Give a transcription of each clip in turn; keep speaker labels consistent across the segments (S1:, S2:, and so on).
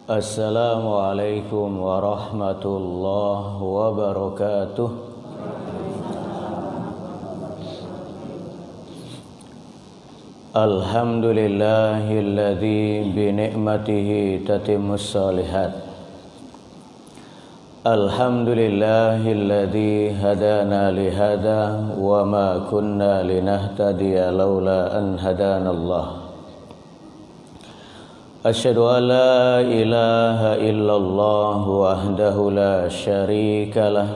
S1: Assalamualaikum warahmatullahi wabarakatuh. Alhamdulillahilladzi bi ni'matihi tatimmus shalihat. Alhamdulillahilladzi hadana li hada wa ma kunna linahtadiya laula an hadanallah. Asyhadu an la ilaha illallah wahdahu la syarikalah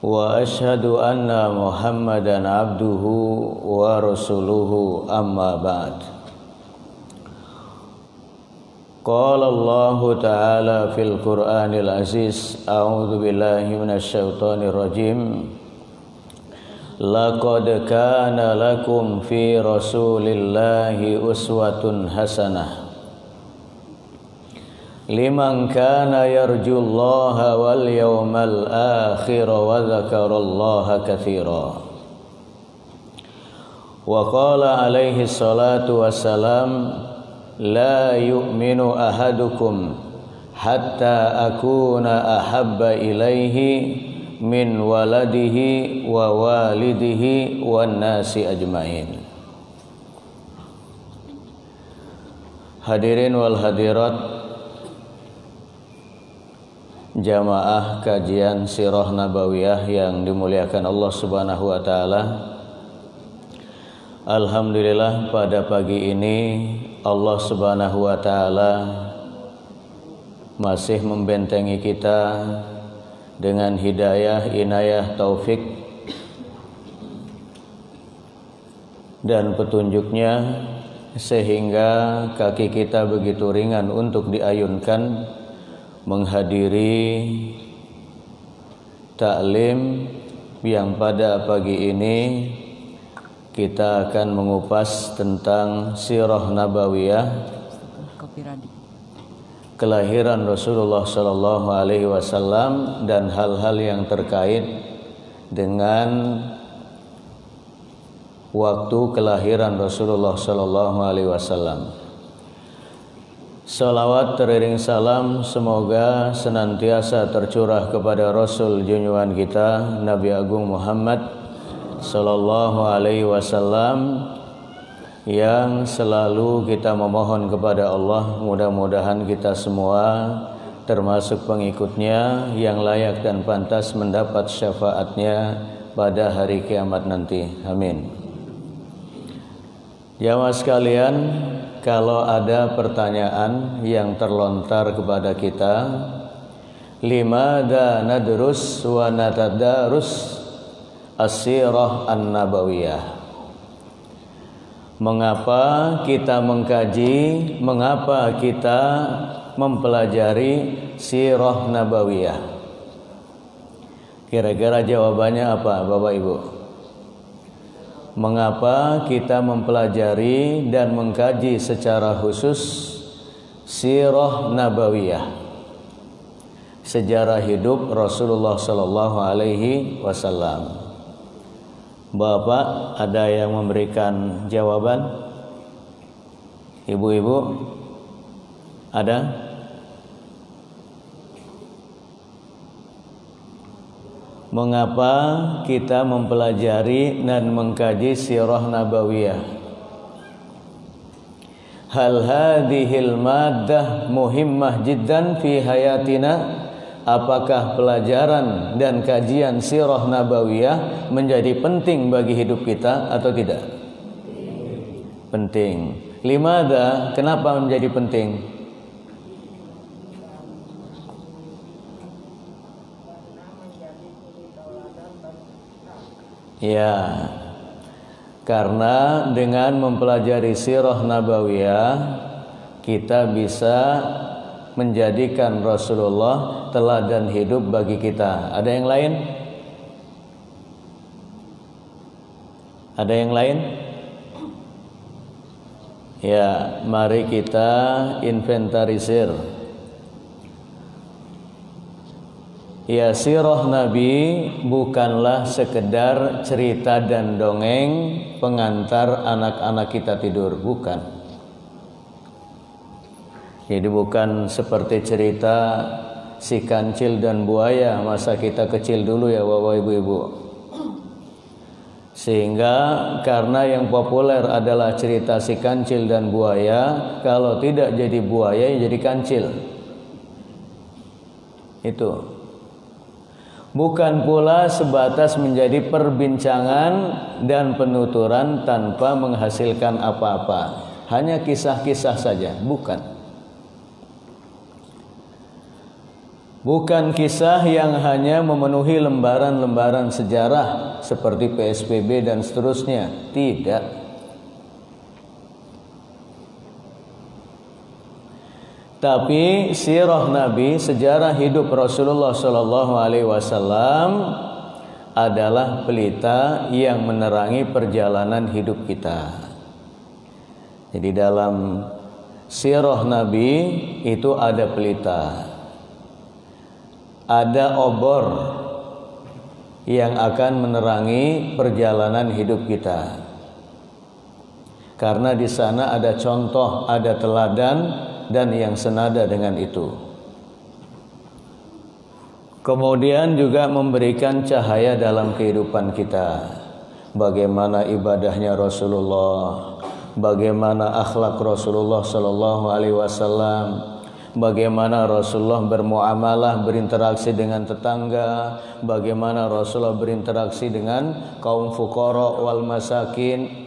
S1: wa asyhadu anna Muhammadan abduhu wa rasuluhu amma ba'd. Qala Allah ta'ala fil Qur'anil Aziz, a'udzu billahi minasyaitonir rajim. Laqad kana lakum fi Rasulillahi uswatun hasanah liman kana yarjullaha wal yawmal akhir wa dzakarallaha katsira. Wa qala alaihi salatu wassalam, la yu'minu ahadukum hatta akuna ahabba ilaihi min waladihi wa walidihi wan nasi ajmain. Hadirin wal hadirat, jamaah kajian sirah nabawiyah yang dimuliakan Allah Subhanahu wa taala. Alhamdulillah, pada pagi ini Allah Subhanahu wa taala masih membentengi kita dengan hidayah, inayah, taufik dan petunjuknya, sehingga kaki kita begitu ringan untuk diayunkan menghadiri taklim yang pada pagi ini kita akan mengupas tentang sirah nabawiyah, kelahiran Rasulullah Sallallahu Alaihi Wasallam dan hal-hal yang terkait dengan waktu kelahiran Rasulullah Sallallahu Alaihi Wasallam. Salawat teriring salam semoga senantiasa tercurah kepada Rasul junjungan kita Nabi Agung Muhammad Sallallahu Alaihi Wasallam, yang selalu kita memohon kepada Allah, mudah-mudahan kita semua termasuk pengikutnya yang layak dan pantas mendapat syafaatnya pada hari kiamat nanti. Amin. Jamaah sekalian, kalau ada pertanyaan yang terlontar kepada kita, limada nadrus wa natadarus as-sirah an-nabawiyah? Mengapa kita mengkaji, mengapa kita mempelajari sirah nabawiyah? Kira-kira jawabannya apa, Bapak Ibu? Mengapa kita mempelajari dan mengkaji secara khusus sirah nabawiyah, sejarah hidup Rasulullah Sallallahu Alaihi Wasallam? Bapak, ada yang memberikan jawaban? Ibu-ibu, ada? Mengapa kita mempelajari dan mengkaji sirah nabawiyah? Hal hadhil maddah muhimmah jiddan fi hayatina? Apakah pelajaran dan kajian sirah nabawiyah menjadi penting bagi hidup kita atau tidak? Penting. Limada? Kenapa menjadi penting? Ya, karena dengan mempelajari sirah nabawiyah kita bisa menjadikan Rasulullah teladan hidup bagi kita. Ada yang lain? Ada yang lain? Ya, mari kita inventarisir. Ya, sirah Nabi bukanlah sekedar cerita dan dongeng pengantar anak-anak kita tidur, bukan. Jadi bukan seperti cerita si kancil dan buaya masa kita kecil dulu ya Bapak Ibu-ibu. Sehingga karena yang populer adalah cerita si kancil dan buaya, kalau tidak jadi buaya ya jadi kancil. Itu. Bukan pula sebatas menjadi perbincangan dan penuturan tanpa menghasilkan apa-apa. Hanya kisah-kisah saja, bukan. Bukan kisah yang hanya memenuhi lembaran-lembaran sejarah seperti PSBB dan seterusnya. Tidak. Tapi sirah Nabi, sejarah hidup Rasulullah Shallallahu Alaihi Wasallam adalah pelita yang menerangi perjalanan hidup kita. Jadi dalam sirah Nabi itu ada pelita, ada obor yang akan menerangi perjalanan hidup kita. Karena di sana ada contoh, ada teladan dan yang senada dengan itu. Kemudian juga memberikan cahaya dalam kehidupan kita. Bagaimana ibadahnya Rasulullah, bagaimana akhlak Rasulullah Sallallahu Alaihi Wasallam, bagaimana Rasulullah bermuamalah, berinteraksi dengan tetangga, bagaimana Rasulullah berinteraksi dengan kaum fuqara wal masakin.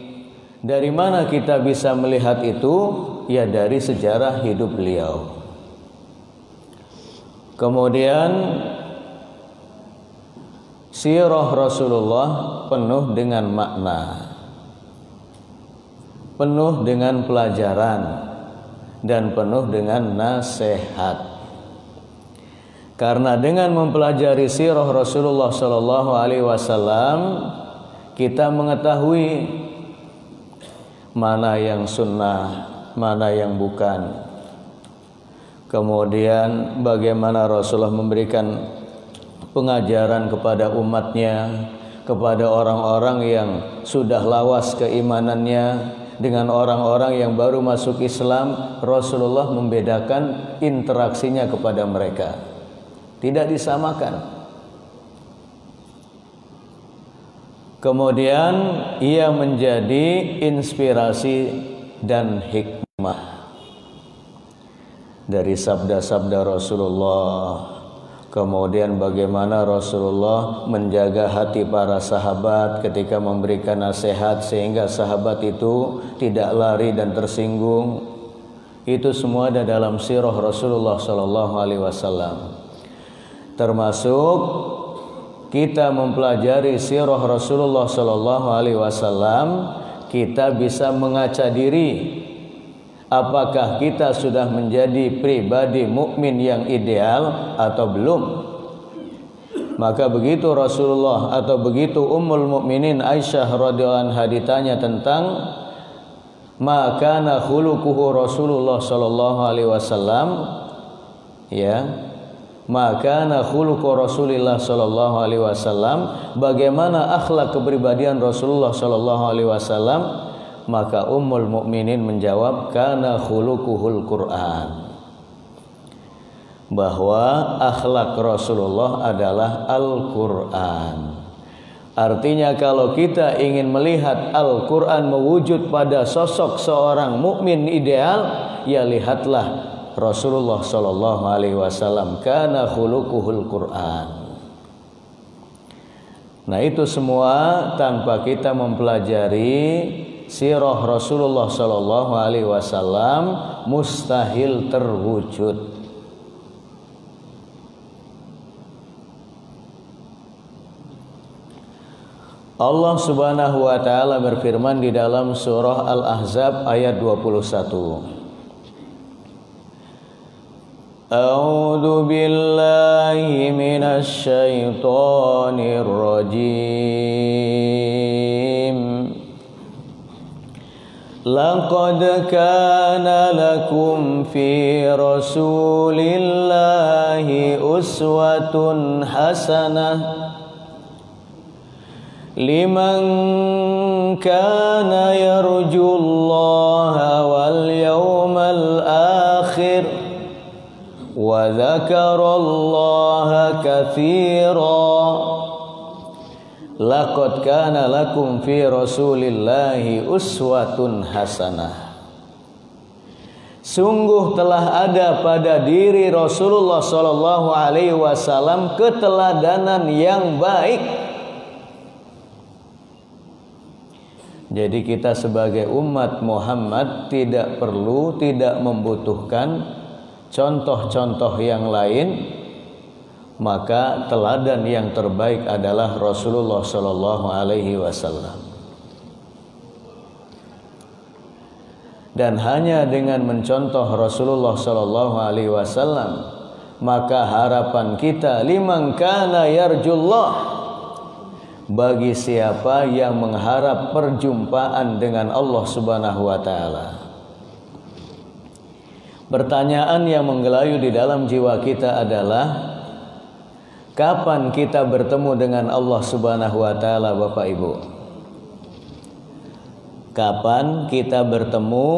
S1: Dari mana kita bisa melihat itu? Ya dari sejarah hidup beliau. Kemudian sirah Rasulullah penuh dengan makna, penuh dengan pelajaran, dan penuh dengan nasihat. Karena dengan mempelajari sirah Rasulullah Sallallahu Alaihi Wasallam, kita mengetahui mana yang sunnah, mana yang bukan. Kemudian bagaimana Rasulullah memberikan pengajaran kepada umatnya, kepada orang-orang yang sudah lawas keimanannya dengan orang-orang yang baru masuk Islam. Rasulullah membedakan interaksinya kepada mereka, tidak disamakan. Kemudian ia menjadi inspirasi dan hikmah dari sabda-sabda Rasulullah. Kemudian bagaimana Rasulullah menjaga hati para sahabat ketika memberikan nasihat sehingga sahabat itu tidak lari dan tersinggung. Itu semua ada dalam sirah Rasulullah Sallallahu Alaihi Wasallam. Termasuk kita mempelajari sirah Rasulullah Sallallahu Alaihi Wasallam, kita bisa mengaca diri apakah kita sudah menjadi pribadi mukmin yang ideal atau belum. Maka begitu Rasulullah atau begitu Ummul Mukminin Aisyah radhiyallahu anha ditanya tentang maka khuluquhu Rasulullah sallallahu alaihi wasallam, ya, maka khuluqu Rasulillah sallallahu alaihi wasallam, bagaimana akhlak kepribadian Rasulullah sallallahu alaihi wasallam, maka Ummul Mukminin menjawab kana khuluquhul Quran, bahwa akhlak Rasulullah adalah Al-Quran. Artinya kalau kita ingin melihat Al-Quran mewujud pada sosok seorang mukmin ideal, ya lihatlah Rasulullah sallallahu alaihi wasallam, kana khuluquhul Quran. Nah, itu semua tanpa kita mempelajari sirah Rasulullah sallallahu alaihi wasallam mustahil terwujud. Allah Subhanahu wa taala berfirman di dalam surah Al-Ahzab ayat 21. A'udzu billahi minasy syaithanir rajim. Laqad kana lakum fi Rasulillahi uswatun hasanah liman kana yarjullaha wal yawmal akhir wa dzakarallaha katsira. Laqad kana lakum fi Rasulillahi uswatun hasanah. Sungguh telah ada pada diri Rasulullah sallallahu alaihi wasallam keteladanan yang baik. Jadi kita sebagai umat Muhammad tidak perlu, tidak membutuhkan contoh-contoh yang lain. Maka teladan yang terbaik adalah Rasulullah sallallahu alaihi wasallam. Dan hanya dengan mencontoh Rasulullah sallallahu alaihi wasallam, maka harapan kita liman kana yarjullah, bagi siapa yang mengharap perjumpaan dengan Allah Subhanahu wa taala. Pertanyaan yang menggelayu di dalam jiwa kita adalah, kapan kita bertemu dengan Allah Subhanahu wa taala, Bapak Ibu? Kapan kita bertemu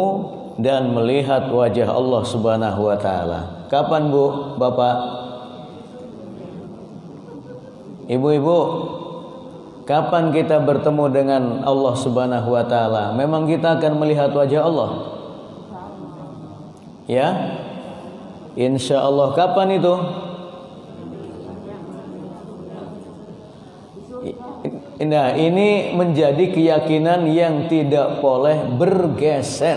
S1: dan melihat wajah Allah Subhanahu wa taala? Kapan, Bu, Bapak? Ibu-ibu, kapan kita bertemu dengan Allah Subhanahu wa taala? Memang kita akan melihat wajah Allah? Ya? Insya Allah. Kapan itu? Nah, ini menjadi keyakinan yang tidak boleh bergeser.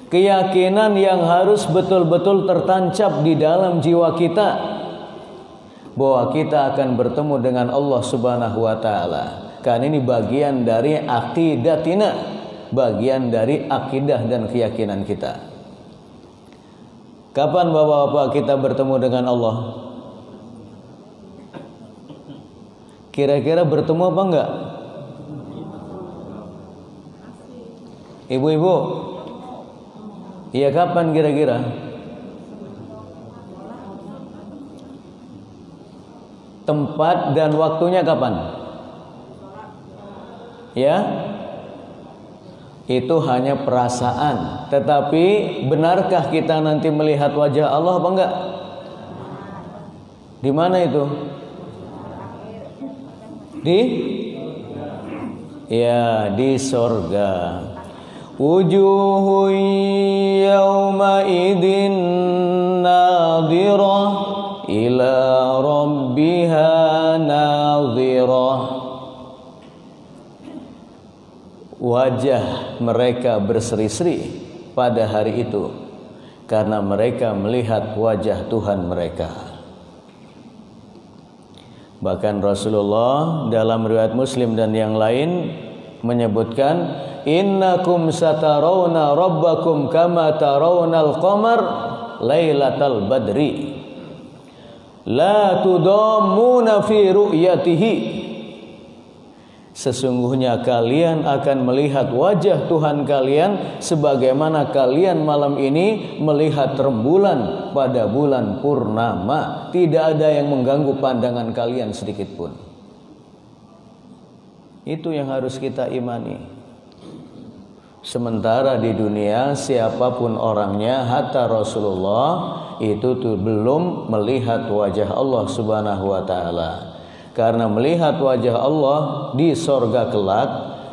S1: Keyakinan yang harus betul-betul tertancap di dalam jiwa kita, bahwa kita akan bertemu dengan Allah Subhanahu wa taala. Karena ini bagian dari aqidatina, bagian dari akidah dan keyakinan kita. Kapan Bapak-bapak kita bertemu dengan Allah? Kira-kira bertemu apa enggak? Ibu-ibu, iya kapan kira-kira? Tempat dan waktunya kapan? Ya, itu hanya perasaan. Tetapi benarkah kita nanti melihat wajah Allah apa enggak? Di mana itu? Di sorga. Wujuhun yawma idin nadhirah ila rabbiha nadhirah. Wajah mereka berseri-seri pada hari itu karena mereka melihat wajah Tuhan mereka. Bahkan Rasulullah dalam riwayat Muslim dan yang lain menyebutkan, innakum satarawna rabbakum kama tarawnal qamar lailatal badri la tudammuna fi ru'yatihi. Sesungguhnya kalian akan melihat wajah Tuhan kalian sebagaimana kalian malam ini melihat rembulan pada bulan purnama. Tidak ada yang mengganggu pandangan kalian sedikit pun. Itu yang harus kita imani. Sementara di dunia siapapun orangnya, hatta Rasulullah itu tuh belum melihat wajah Allah Subhanahu wa taala. Karena melihat wajah Allah di sorga kelak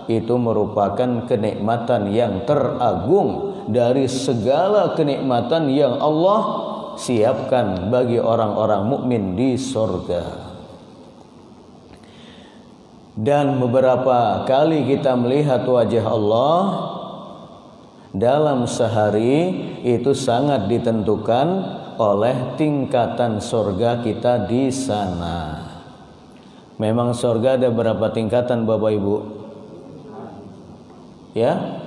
S1: itu merupakan kenikmatan yang teragung dari segala kenikmatan yang Allah siapkan bagi orang-orang mukmin di sorga. Dan beberapa kali kita melihat wajah Allah dalam sehari itu sangat ditentukan oleh tingkatan sorga kita di sana. Memang sorga ada berapa tingkatan Bapak Ibu? Ya?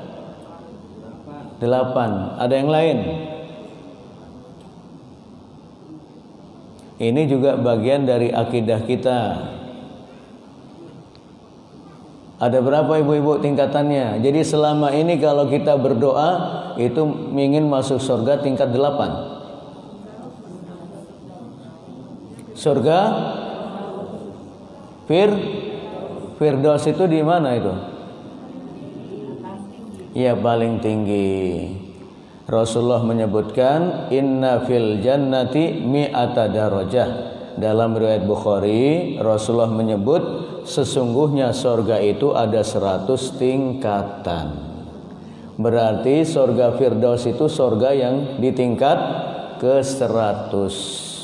S1: 8. Ada yang lain? Ini juga bagian dari akidah kita. Ada berapa ibu-ibu tingkatannya? Jadi selama ini kalau kita berdoa itu ingin masuk surga tingkat 8. Surga Firdaus itu di mana itu? Ya, paling tinggi. Rasulullah menyebutkan inna fil jannati mi'ata darajah. Dalam riwayat Bukhari, Rasulullah menyebut sesungguhnya surga itu ada 100 tingkatan. Berarti surga Firdaus itu surga yang di tingkat ke 100.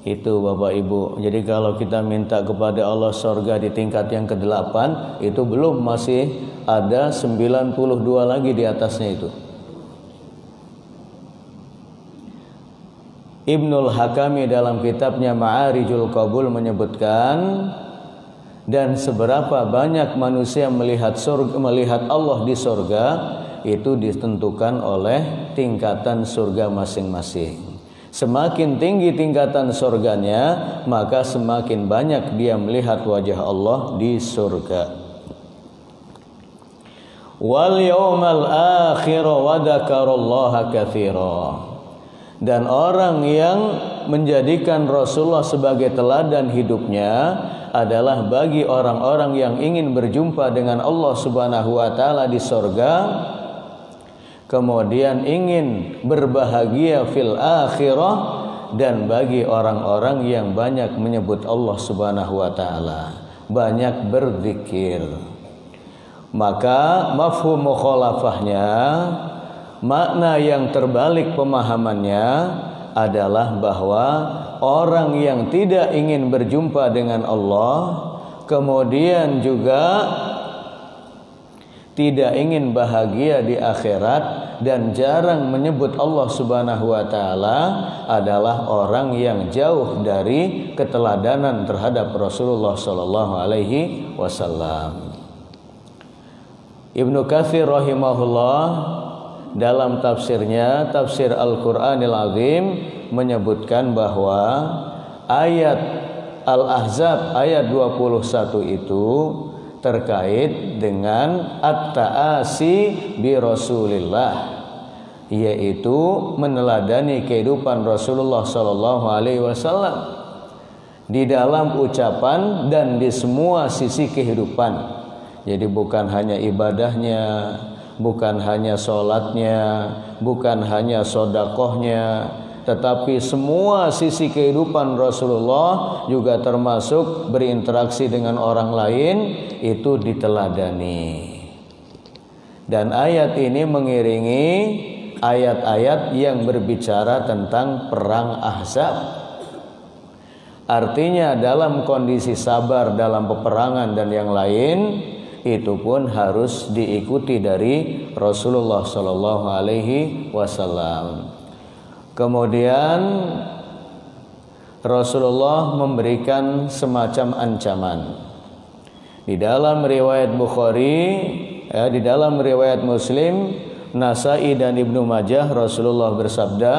S1: Itu Bapak Ibu. Jadi kalau kita minta kepada Allah surga di tingkat yang ke-8, itu belum, masih ada 92 lagi di atasnya itu. Ibnul Hakami dalam kitabnya Ma'arijul Qabul menyebutkan, dan seberapa banyak manusia melihat Allah di surga itu ditentukan oleh tingkatan surga masing-masing. Semakin tinggi tingkatan surganya, maka semakin banyak dia melihat wajah Allah di surga. Wal yawmal akhir wa dzakarallaha katsira. Dan orang yang menjadikan Rasulullah sebagai teladan hidupnya adalah bagi orang-orang yang ingin berjumpa dengan Allah Subhanahu wa taala di surga, kemudian ingin berbahagia fil akhirah, dan bagi orang-orang yang banyak menyebut Allah Subhanahu wa taala, banyak berzikir. Maka mafhum mukhalafahnya, makna yang terbalik pemahamannya adalah bahwa orang yang tidak ingin berjumpa dengan Allah, kemudian juga tidak ingin bahagia di akhirat dan jarang menyebut Allah Subhanahu wa taala adalah orang yang jauh dari keteladanan terhadap Rasulullah sallallahu alaihi wasallam. Ibnu Katsir rahimahullah dalam tafsirnya, tafsir Al-Qur'anil Azim, menyebutkan bahwa ayat Al-Ahzab ayat 21 itu terkait dengan at-ta'asi bi Rasulillah, yaitu meneladani kehidupan Rasulullah sallallahu alaihi wasallam di dalam ucapan dan di semua sisi kehidupan. Jadi bukan hanya ibadahnya, bukan hanya sholatnya, bukan hanya sodakohnya, tetapi semua sisi kehidupan Rasulullah juga termasuk berinteraksi dengan orang lain itu diteladani. Dan ayat ini mengiringi ayat-ayat yang berbicara tentang perang Ahzab. Artinya dalam kondisi sabar dalam peperangan dan yang lain, itu pun harus diikuti dari Rasulullah sallallahu alaihi wasallam. Kemudian Rasulullah memberikan semacam ancaman. Di dalam riwayat Bukhari, di dalam riwayat Muslim, Nasa'i dan Ibnu Majah, Rasulullah bersabda,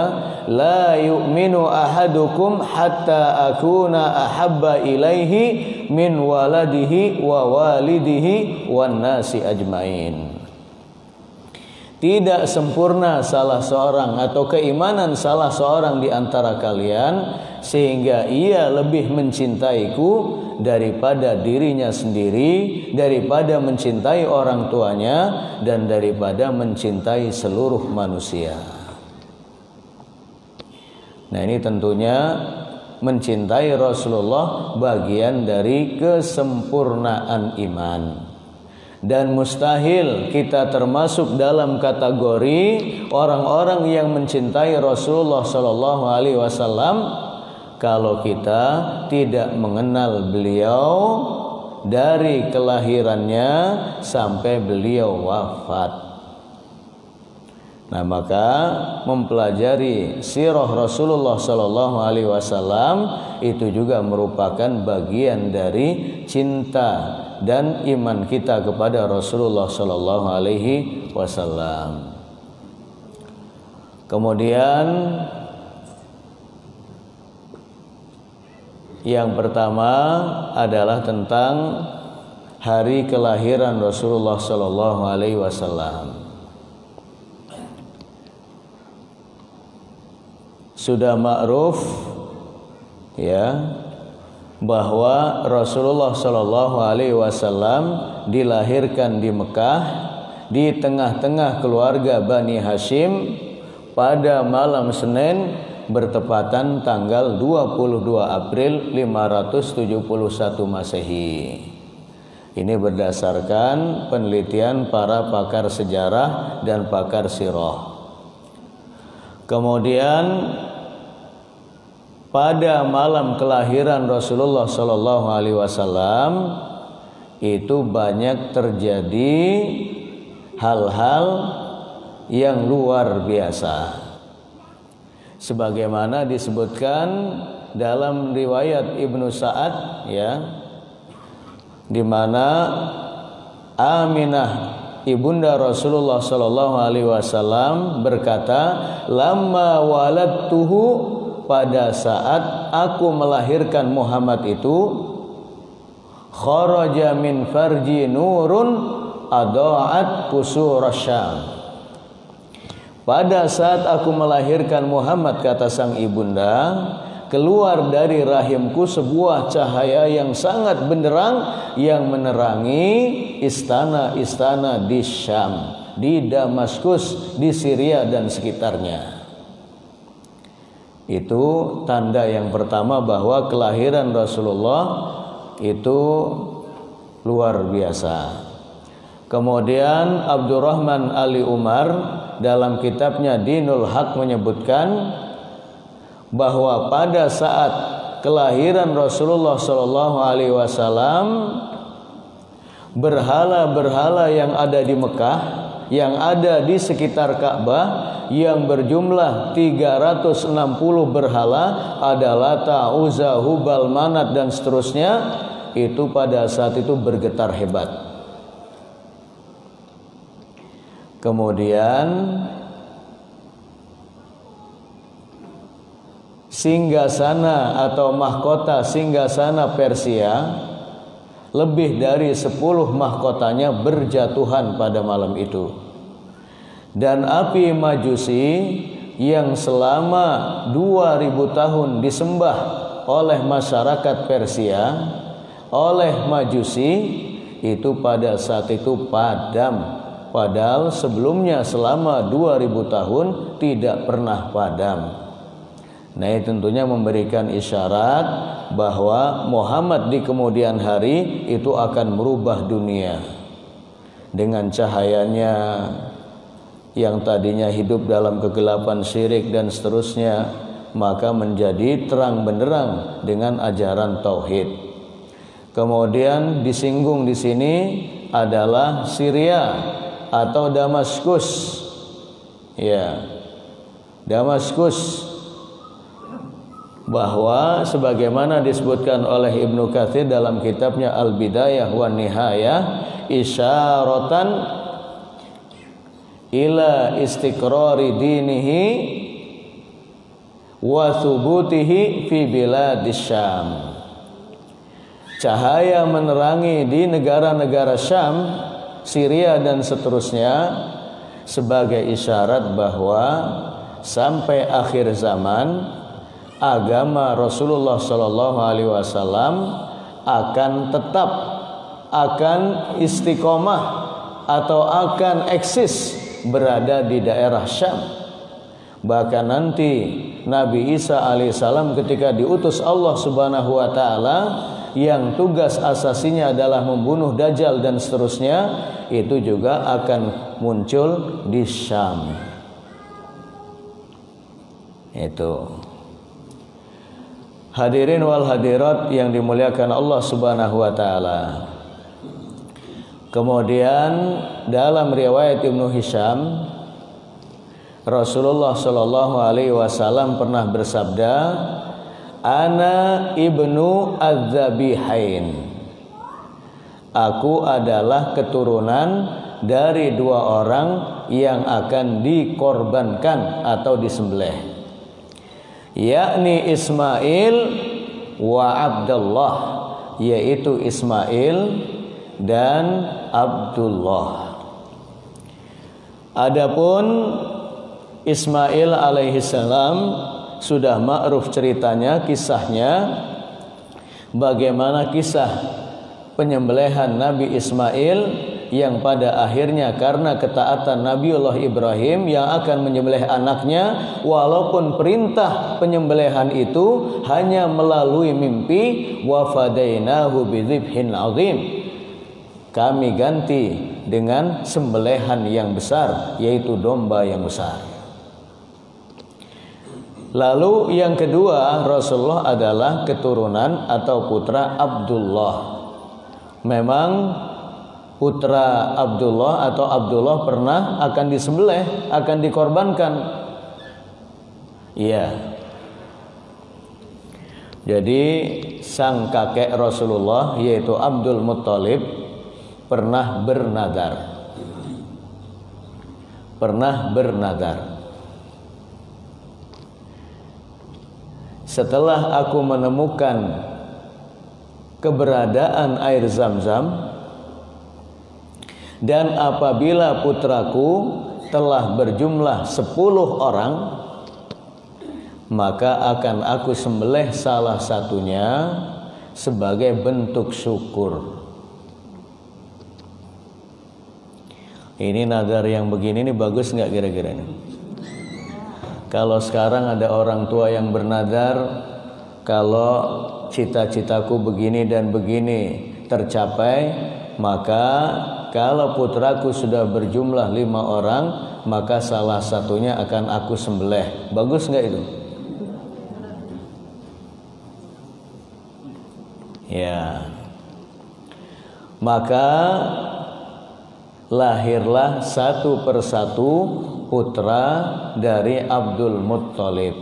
S1: "La yu'minu ahadukum hatta akuna ahabba ilaihi min waladihi wa walidihi wan nasi ajmain." Tidak sempurna salah seorang atau keimanan salah seorang di antara kalian sehingga ia lebih mencintaiku daripada dirinya sendiri, daripada mencintai orang tuanya, dan daripada mencintai seluruh manusia. Nah, ini tentunya mencintai Rasulullah bagian dari kesempurnaan iman. Dan mustahil kita termasuk dalam kategori orang-orang yang mencintai Rasulullah sallallahu alaihi wasallam kalau kita tidak mengenal beliau dari kelahirannya sampai beliau wafat. Nah, maka mempelajari sirah Rasulullah sallallahu alaihi wasallam itu juga merupakan bagian dari cinta dan iman kita kepada Rasulullah sallallahu alaihi wasallam. Kemudian yang pertama adalah tentang hari kelahiran Rasulullah sallallahu alaihi wasallam. Sudah ma'ruf ya bahwa Rasulullah sallallahu alaihi wasallam dilahirkan di Mekah di tengah-tengah keluarga Bani Hashim pada malam Senin bertepatan tanggal 22 April 571 Masehi. Ini berdasarkan penelitian para pakar sejarah dan pakar sirah. Kemudian pada malam kelahiran Rasulullah sallallahu alaihi wasallam itu banyak terjadi hal-hal yang luar biasa. Sebagaimana disebutkan dalam riwayat Ibnu Sa'ad ya, di mana Aminah ibunda Rasulullah sallallahu alaihi wasallam berkata, "Lamma waladtuhu," pada saat aku melahirkan Muhammad itu, kharaja min farji nurun adaat qusur Syam. Pada saat aku melahirkan Muhammad, kata sang ibunda, keluar dari rahimku sebuah cahaya yang sangat benderang yang menerangi istana-istana di Syam, di Damaskus, di Syria dan sekitarnya. Itu tanda yang pertama bahwa kelahiran Rasulullah itu luar biasa. Kemudian Abdurrahman Ali Umar dalam kitabnya Dinul Haq menyebutkan bahwa pada saat kelahiran Rasulullah sallallahu alaihi wasallam, berhala-berhala yang ada di Mekah, yang ada di sekitar Ka'bah, yang berjumlah 360 berhala, ada Lata, Uzza, Hubal, Manat dan seterusnya, itu pada saat itu bergetar hebat. Kemudian singgasana atau mahkota singgasana Persia, lebih dari 10 mahkotanya berjatuhan pada malam itu. Dan api Majusi yang selama 2000 tahun disembah oleh masyarakat Persia, oleh Majusi, itu pada saat itu padam. Padahal sebelumnya selama 2000 tahun tidak pernah padam. Nah, ini tentunya memberikan isyarat bahwa Muhammad di kemudian hari itu akan merubah dunia. Dengan cahayanya yang tadinya hidup dalam kegelapan syirik dan seterusnya, maka menjadi terang benderang dengan ajaran tauhid. Kemudian disinggung di sini adalah Syria atau Damaskus. Ya, Damaskus, bahwa sebagaimana disebutkan oleh Ibnu Katsir dalam kitabnya Al-Bidayah wan Nihayah, isyaratan ila istiqrari dinihi wa thubutihi fi biladis Syam. Cahaya menerangi di negara-negara Syam, Syria dan seterusnya, sebagai isyarat bahwa sampai akhir zaman agama Rasulullah sallallahu alaihi wasallam akan tetap, akan istiqomah atau akan eksis berada di daerah Syam. Bahkan nanti Nabi Isa alaihissalam ketika diutus Allah subhanahu wa ta'ala, yang tugas asasinya adalah membunuh Dajjal dan seterusnya, itu juga akan muncul di Syam. Itu. Hadirin wal hadirat yang dimuliakan Allah subhanahu wa ta'ala. Kemudian dalam riwayat Ibnu Hisham, Rasulullah sallallahu alaihi wasallam pernah bersabda, "Ana ibnu adz-dzabihain." Aku adalah keturunan dari 2 orang yang akan dikorbankan atau disembelih, yakni Ismail wa Abdullah, yaitu Ismail dan Abdullah. Adapun Ismail alaihissalam sudah ma'ruf ceritanya, kisahnya, bagaimana kisah penyembelihan Nabi Ismail yang pada akhirnya karena ketaatan Nabiullah Ibrahim yang akan menyembelih anaknya, walaupun perintah penyembelihan itu hanya melalui mimpi, wa fadainahu bidzibhin azim, kami ganti dengan sembelihan yang besar, yaitu domba yang besar. Lalu yang kedua, Rasulullah adalah keturunan atau putra Abdullah. Memang putra Abdullah atau Abdullah pernah akan disembelih, akan dikorbankan. Iya. Jadi sang kakek Rasulullah yaitu Abdul Muttalib pernah bernadar. Setelah aku menemukan keberadaan air Zam-Zam, dan apabila putraku telah berjumlah 10 orang, maka akan aku sembelih salah satunya sebagai bentuk syukur. Ini nadar yang begini ini bagus nggak kira-kira ini? Kalau sekarang ada orang tua yang bernadar, kalau cita-citaku begini dan begini tercapai, maka kalau putraku sudah berjumlah 5 orang, maka salah satunya akan aku sembelih. Bagus nggak itu? Ya. Maka lahirlah satu persatu putra dari Abdul Muttalib.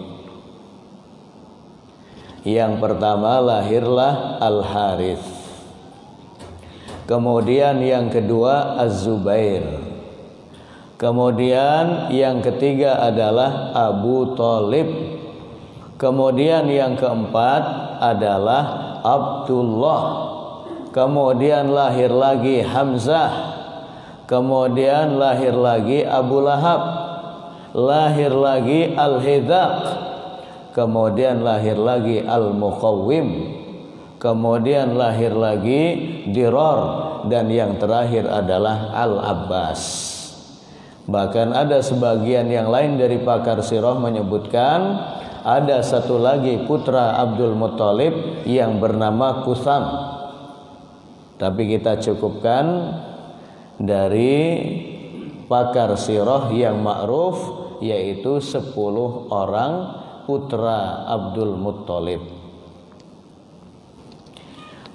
S1: Yang pertama lahirlah Al-Harith. Kemudian yang kedua Az-Zubair. Kemudian yang ketiga adalah Abu Thalib. Kemudian yang keempat adalah Abdullah. Kemudian lahir lagi Hamzah. Kemudian lahir lagi Abu Lahab, lahir lagi Al-Hidaq, kemudian lahir lagi Al-Muqawwim, kemudian lahir lagi Dirar, dan yang terakhir adalah Al-Abbas. Bahkan ada sebagian yang lain dari pakar sirah menyebutkan ada satu lagi putra Abdul Muttalib yang bernama Kusam. Tapi kita cukupkan dari pakar sirah yang ma'ruf, yaitu 10 orang putra Abdul Muttalib.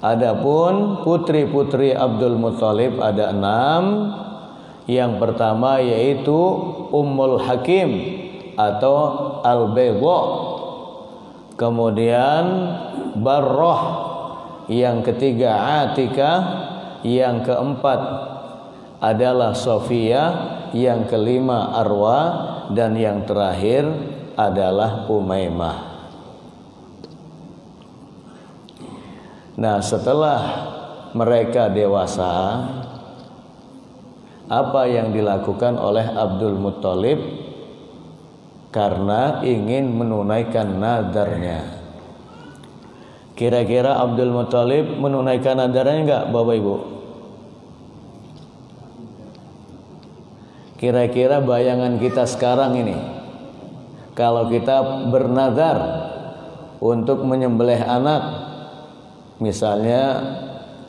S1: Adapun putri-putri Abdul Muttalib ada 6. Yang pertama yaitu Ummul Hakim atau Al-Baydha. Kemudian Barrah. Yang ketiga Atikah. Yang keempat adalah Sofia, yang kelima Arwa, dan yang terakhir adalah Umaymah. Nah, setelah mereka dewasa, apa yang dilakukan oleh Abdul Muttalib karena ingin menunaikan nadarnya? Kira-kira Abdul Muttalib menunaikan nadarnya enggak, Bapak Ibu? Kira-kira bayangan kita sekarang ini, kalau kita bernadar untuk menyembelih anak, misalnya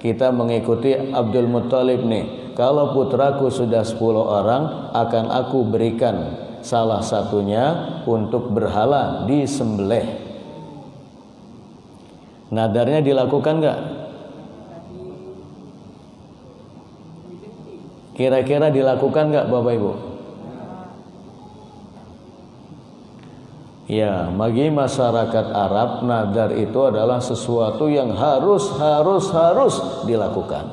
S1: kita mengikuti Abdul Muttalib nih, kalau putraku sudah 10 orang, akan aku berikan salah satunya untuk berhala disembelih. Nadarnya dilakukan enggak? Kira-kira dilakukan enggak Bapak Ibu? Ya, bagi masyarakat Arab, nadar itu adalah sesuatu yang harus dilakukan.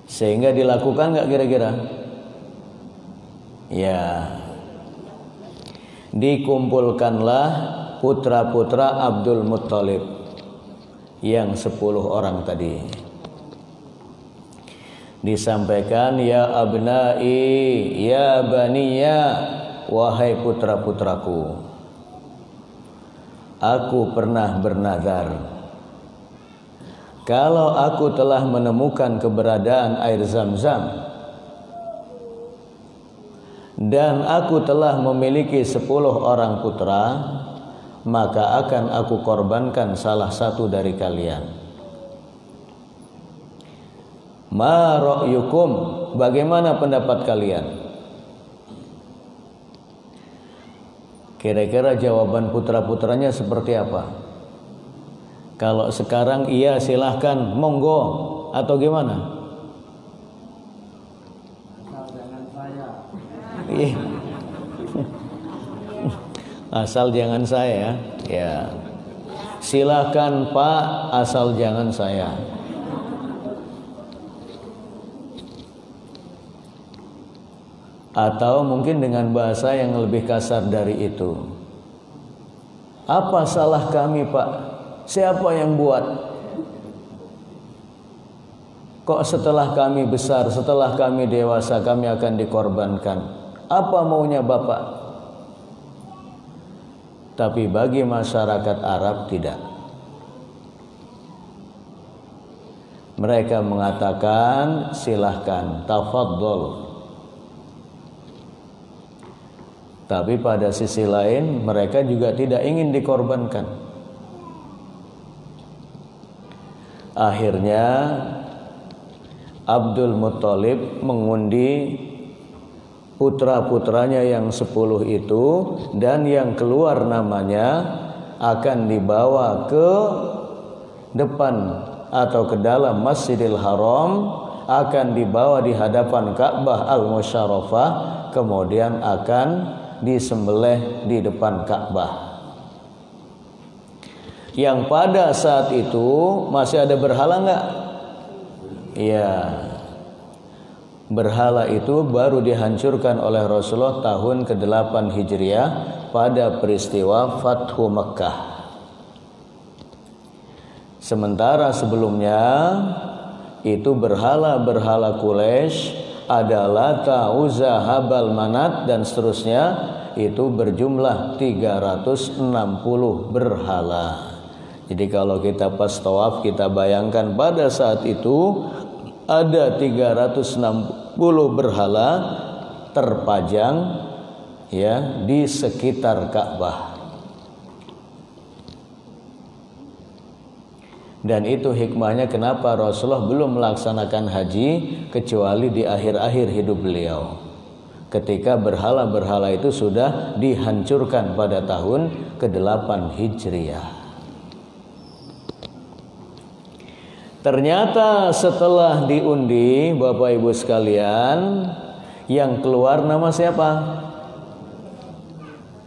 S1: Sehingga dilakukan enggak kira-kira? Ya. Dikumpulkanlah putra-putra Abdul Muttalib yang 10 orang tadi. Disampaikan, ya abnai, ya baniya, wahai putra-putraku, aku pernah bernazar, kalau aku telah menemukan keberadaan air Zam-Zam dan aku telah memiliki 10 orang putra, maka akan aku korbankan salah satu dari kalian. Ma ra'yukum, bagaimana pendapat kalian? Kira-kira jawaban putra-putranya seperti apa? Kalau sekarang iya silahkan, monggo, atau gimana? Asal jangan saya, ya. Silakan Pak, asal jangan saya. Atau mungkin dengan bahasa yang lebih kasar dari itu. Apa salah kami, Pak? Siapa yang buat? Kok setelah kami besar, setelah kami dewasa, kami akan dikorbankan? Apa maunya Bapak? Tapi bagi masyarakat Arab tidak. Mereka mengatakan silahkan, tafadhol. Tapi pada sisi lain mereka juga tidak ingin dikorbankan. Akhirnya Abdul Muttalib mengundi putra-putranya yang 10 itu, dan yang keluar namanya akan dibawa ke depan atau ke dalam Masjidil Haram, akan dibawa di hadapan Ka'bah Al-Musyarrafah, kemudian akan disembelih di depan Ka'bah. Yang pada saat itu masih ada berhala enggak? Iya. Berhala itu baru dihancurkan oleh Rasulullah tahun ke-8 Hijriah pada peristiwa Fathu Mekkah. Sementara sebelumnya itu berhala-berhala Quraisy adalah Lata, Uzza, Habal, Manat dan seterusnya, itu berjumlah 360 berhala. Jadi kalau kita pas tawaf, kita bayangkan pada saat itu ada 360 berhala terpajang ya di sekitar Ka'bah. Dan itu hikmahnya kenapa Rasulullah belum melaksanakan haji kecuali di akhir-akhir hidup beliau, ketika berhala-berhala itu sudah dihancurkan pada tahun ke-8 Hijriah. Ternyata setelah diundi, Bapak Ibu sekalian, yang keluar nama siapa?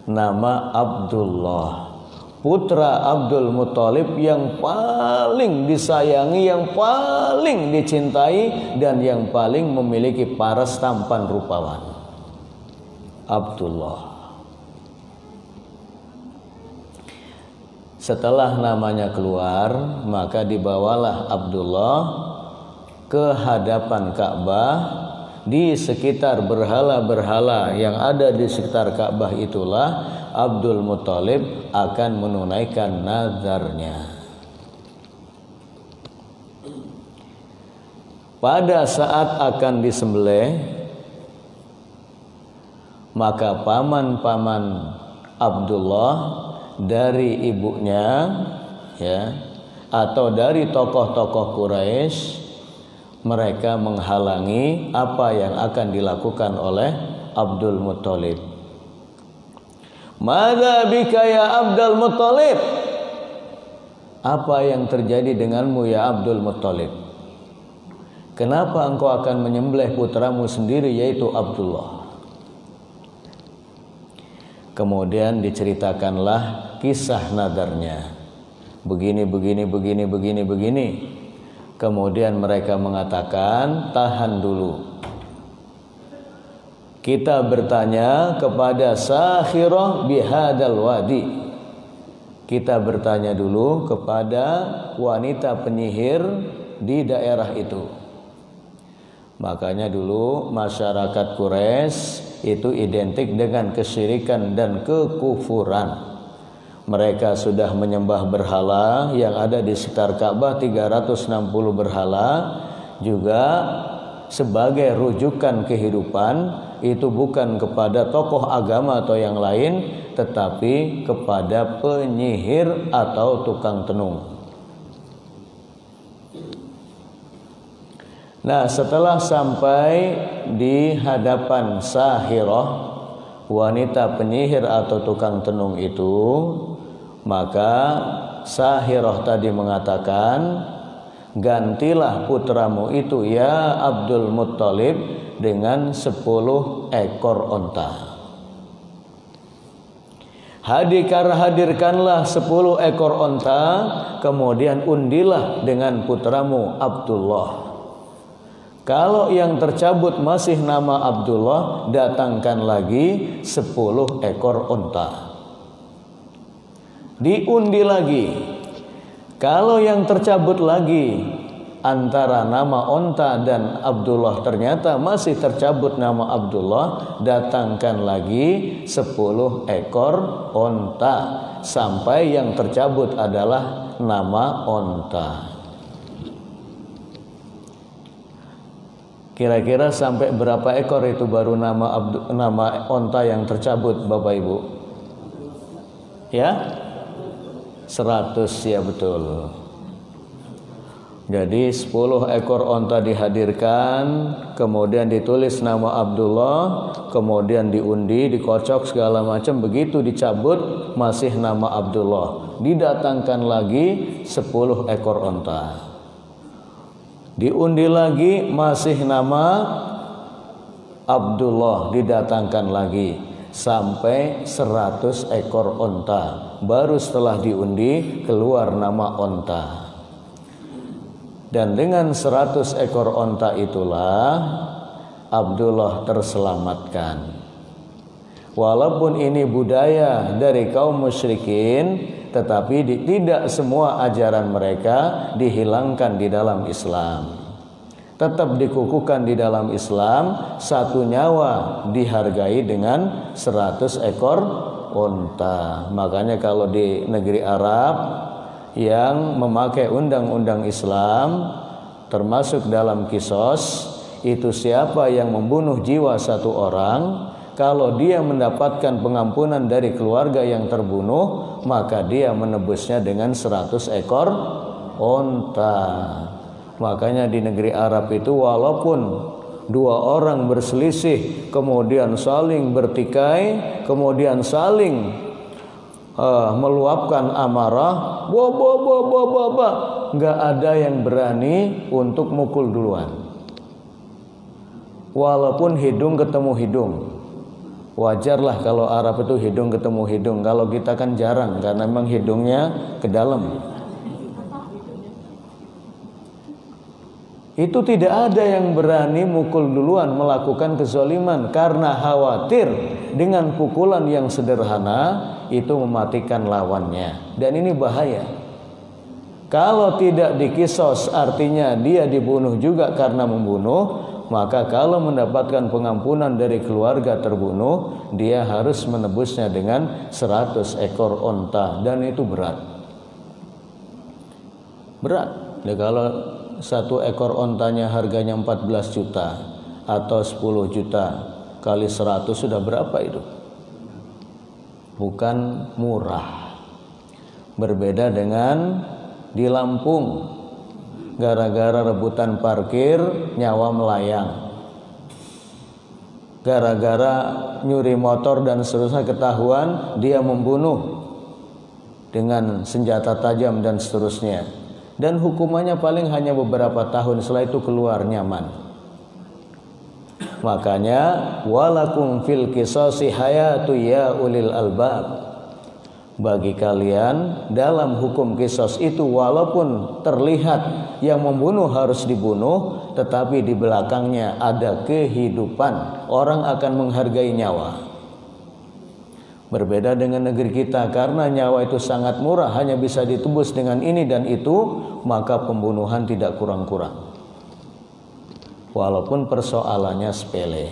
S1: Nama Abdullah, putra Abdul Muttalib, yang paling disayangi, yang paling dicintai, dan yang paling memiliki paras tampan rupawan. Abdullah. Setelah namanya keluar, maka dibawalah Abdullah ke hadapan Ka'bah. Di sekitar berhala-berhala yang ada di sekitar Ka'bah itulah Abdul Muttalib akan menunaikan nazarnya. Pada saat akan disembelih, maka paman-paman Abdullah dari ibunya ya atau dari tokoh-tokoh Quraisy, mereka menghalangi apa yang akan dilakukan oleh Abdul Muttalib. Madza bika ya Abdul Muttalib? Apa yang terjadi denganmu ya Abdul Muttalib? Kenapa engkau akan menyembelih putramu sendiri yaitu Abdullah? Kemudian diceritakanlah kisah nadarnya. Begini. Kemudian mereka mengatakan, tahan dulu. Kita bertanya kepada Sakhirah bihadal wadi. Kita bertanya dulu kepada wanita penyihir di daerah itu. Makanya dulu masyarakat Quraisy itu identik dengan kesyirikan dan kekufuran. Mereka sudah menyembah berhala yang ada di sekitar Ka'bah, 360 berhala. Juga sebagai rujukan kehidupan itu bukan kepada tokoh agama atau yang lain, tetapi kepada penyihir atau tukang tenung. Nah, setelah sampai di hadapan Sahirah, wanita penyihir atau tukang tenung itu, maka Sahirah tadi mengatakan, gantilah putramu itu ya Abdul Muttalib dengan 10 ekor onta. Hadirkanlah 10 ekor onta, kemudian undilah dengan putramu Abdullah. Kalau yang tercabut masih nama Abdullah, datangkan lagi 10 ekor onta. Diundi lagi. Kalau yang tercabut lagi antara nama onta dan Abdullah ternyata masih tercabut nama Abdullah, datangkan lagi 10 ekor onta sampai yang tercabut adalah nama onta. Kira-kira sampai berapa ekor itu baru nama onta yang tercabut, Bapak Ibu? Ya? 100, ya betul. Jadi 10 ekor onta dihadirkan, kemudian ditulis nama Abdullah, kemudian diundi, dikocok segala macam, begitu dicabut masih nama Abdullah. Didatangkan lagi 10 ekor onta. Diundi lagi masih nama Abdullah, didatangkan lagi sampai 100 ekor onta. Baru setelah diundi keluar nama onta. Dan dengan 100 ekor onta itulah Abdullah terselamatkan. Walaupun ini budaya dari kaum musyrikin, tetapi tidak semua ajaran mereka dihilangkan di dalam Islam. Tetap dikukuhkan di dalam Islam, satu nyawa dihargai dengan 100 ekor unta. Makanya kalau di negeri Arab yang memakai undang-undang Islam, termasuk dalam kisos, itu siapa yang membunuh jiwa satu orang, kalau dia mendapatkan pengampunan dari keluarga yang terbunuh, maka dia menebusnya dengan 100 ekor unta. Makanya di negeri Arab itu walaupun 2 orang berselisih, kemudian saling bertikai, kemudian saling meluapkan amarah, nggak ada yang berani untuk mukul duluan. Walaupun hidung ketemu hidung. Wajarlah kalau Arab itu hidung ketemu hidung. Kalau kita kan jarang karena memang hidungnya ke dalam. Itu tidak ada yang berani mukul duluan, melakukan kezaliman, karena khawatir dengan pukulan yang sederhana itu mematikan lawannya. Dan ini bahaya. Kalau tidak dikisos, artinya dia dibunuh juga karena membunuh. Maka kalau mendapatkan pengampunan dari keluarga terbunuh, dia harus menebusnya dengan 100 ekor onta. Dan itu berat. Berat. Ya, kalau 1 ekor ontanya harganya 14 juta atau 10 juta kali 100 sudah berapa itu? Bukan murah. Berbeda dengan di Lampung. Gara-gara rebutan parkir, nyawa melayang. Gara-gara nyuri motor dan seterusnya ketahuan, dia membunuh dengan senjata tajam dan seterusnya. Dan hukumannya paling hanya beberapa tahun, setelah itu keluar nyaman. Makanya walakum fil qisasi hayatu ya ulil albab. Bagi kalian dalam hukum kisos itu walaupun terlihat yang membunuh harus dibunuh, tetapi di belakangnya ada kehidupan. Orang akan menghargai nyawa. Berbeda dengan negeri kita, karena nyawa itu sangat murah, hanya bisa ditebus dengan ini dan itu, maka pembunuhan tidak kurang-kurang. walaupun persoalannya sepele.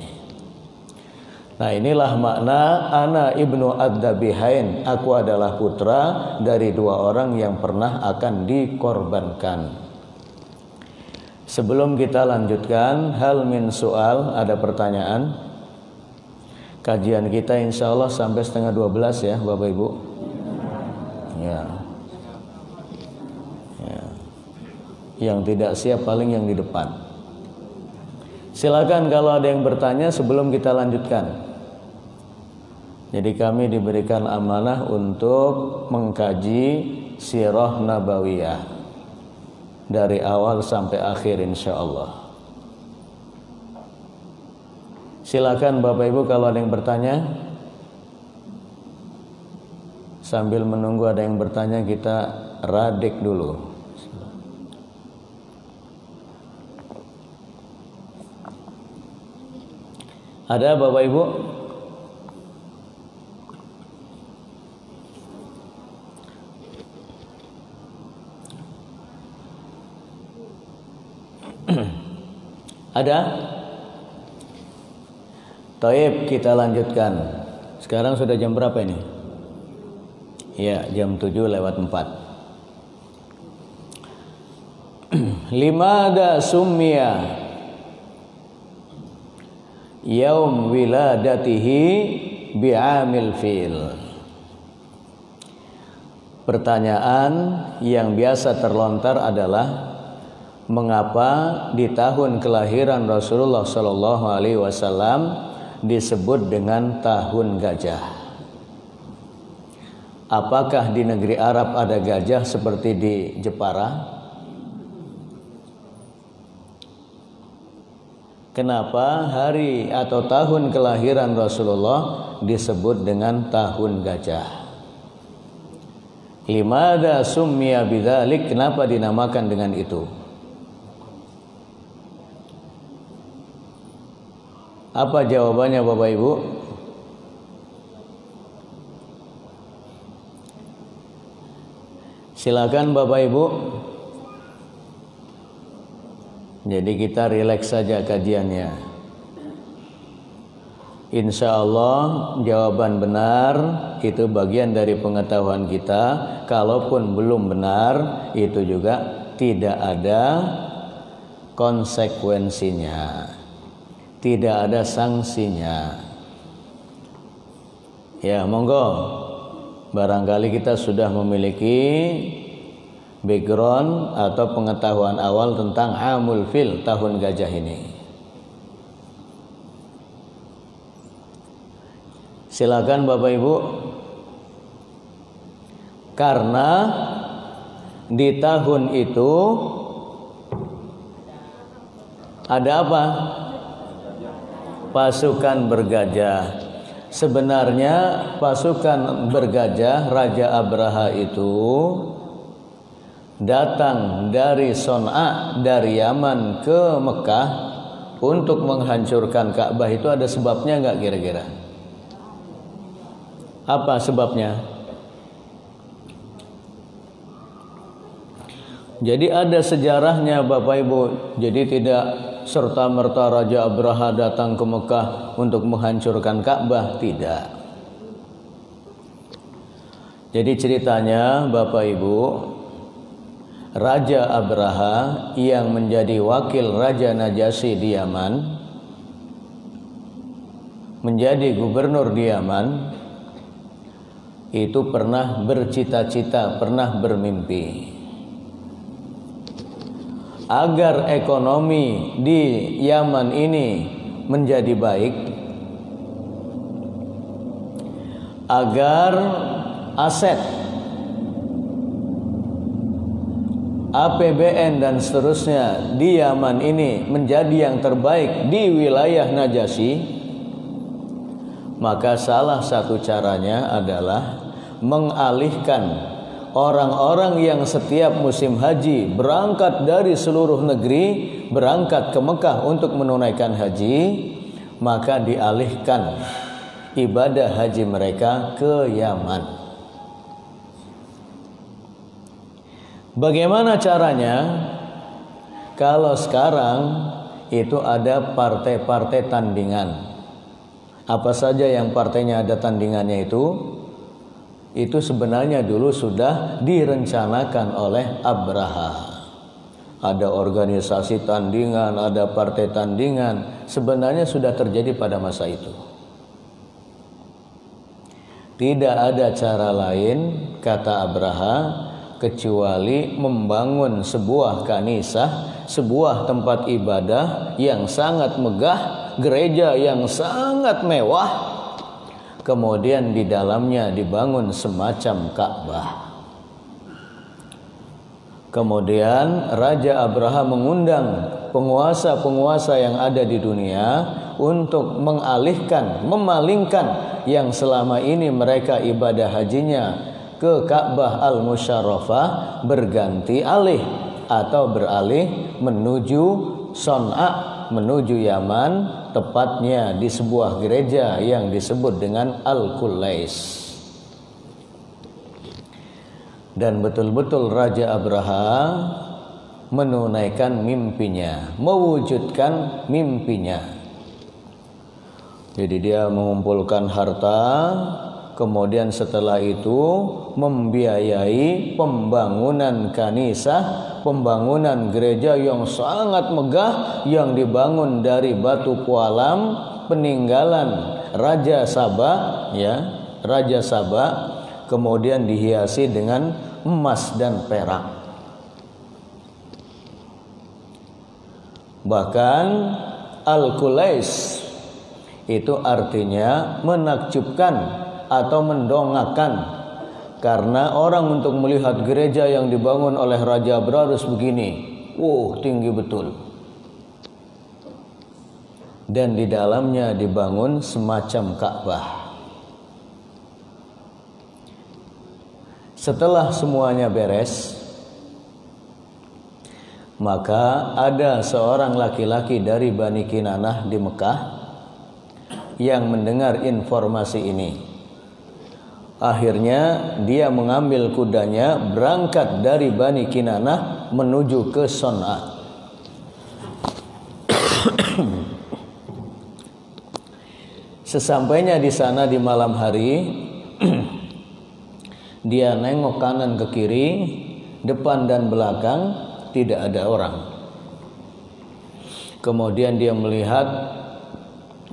S1: Nah, inilah makna ana ibnu ad-dabihain, aku adalah putra dari dua orang yang pernah akan dikorbankan. Sebelum kita lanjutkan, hal min soal, ada pertanyaan? Kajian kita insya Allah sampai 11:30 ya Bapak Ibu. Ya. Yang tidak siap paling yang di depan. Silakan kalau ada yang bertanya sebelum kita lanjutkan. Jadi kami diberikan amanah untuk mengkaji sirah nabawiyah dari awal sampai akhir insyaallah. Silakan Bapak Ibu kalau ada yang bertanya. Sambil menunggu ada yang bertanya, kita radik dulu. Ada Bapak Ibu? Ada? Taib, kita lanjutkan. Sekarang sudah jam berapa ini? Ya, jam 7:04. Limada summiya yaum wiladatihi bi'amil fil. Pertanyaan yang biasa terlontar adalah, mengapa di tahun kelahiran Rasulullah Shallallahu Alaihi Wasallam disebut dengan tahun gajah? Apakah di negeri Arab ada gajah seperti di Jepara? Kenapa hari atau tahun kelahiran Rasulullah disebut dengan tahun gajah? Limada summiya bidzalik, kenapa dinamakan dengan itu? Apa jawabannya Bapak Ibu? Silakan Bapak Ibu. Jadi kita rileks saja kajiannya. Insya Allah jawaban benar itu bagian dari pengetahuan kita. Kalaupun belum benar, itu juga tidak ada konsekuensinya, tidak ada sanksinya. Ya, monggo. Barangkali kita sudah memiliki background atau pengetahuan awal tentang Amul Fil, tahun gajah ini. Silakan Bapak Ibu. Karena di tahun itu ada apa? Pasukan bergajah. Sebenarnya pasukan bergajah Raja Abraha itu datang dari Son'a, dari Yaman ke Mekah untuk menghancurkan Ka'bah. Itu ada sebabnya nggak kira-kira? Apa sebabnya? Jadi ada sejarahnya Bapak Ibu. Jadi tidak serta-merta Raja Abraha datang ke Mekah untuk menghancurkan Ka'bah, tidak. Jadi ceritanya Bapak Ibu, Raja Abraha yang menjadi wakil Raja Najasyi di Yaman, menjadi gubernur di Yaman, itu pernah bercita-cita, pernah bermimpi agar ekonomi di Yaman ini menjadi baik, agar aset APBN dan seterusnya di Yaman ini menjadi yang terbaik di wilayah Najasyi, maka salah satu caranya adalah mengalihkan orang-orang yang setiap musim haji berangkat dari seluruh negeri, berangkat ke Mekah untuk menunaikan haji, maka dialihkan ibadah haji mereka ke Yaman. Bagaimana caranya? Kalau sekarang itu ada partai-partai tandingan. Apa saja yang partainya ada tandingannya itu sebenarnya dulu sudah direncanakan oleh Abraha. Ada organisasi tandingan, ada partai tandingan, sebenarnya sudah terjadi pada masa itu. Tidak ada cara lain, kata Abraha, kecuali membangun sebuah kanisah, sebuah tempat ibadah yang sangat megah, gereja yang sangat mewah, kemudian di dalamnya dibangun semacam Ka'bah. Kemudian Raja Abraha mengundang penguasa-penguasa yang ada di dunia untuk memalingkan yang selama ini mereka ibadah hajinya ke Ka'bah Al-Musyarrafah, berganti alih atau beralih menuju Son'a, menuju Yaman, tepatnya di sebuah gereja yang disebut dengan Al-Qulais. Dan betul-betul Raja Abraha menunaikan mimpinya, mewujudkan mimpinya. Jadi dia mengumpulkan harta, kemudian setelah itu membiayai pembangunan kanisah, pembangunan gereja yang sangat megah yang dibangun dari batu pualam peninggalan Raja Saba, ya, Raja Saba, kemudian dihiasi dengan emas dan perak. Bahkan Al-Qulais itu artinya menakjubkan atau mendongakkan, karena orang untuk melihat gereja yang dibangun oleh Raja Abraha begini, tinggi betul, dan di dalamnya dibangun semacam Ka'bah. Setelah semuanya beres, maka ada seorang laki-laki dari Bani Kinanah di Mekah yang mendengar informasi ini. Akhirnya dia mengambil kudanya, berangkat dari Bani Kinanah menuju ke Son'a. Sesampainya di sana di malam hari, dia nengok kanan ke kiri, depan dan belakang, tidak ada orang. Kemudian dia melihat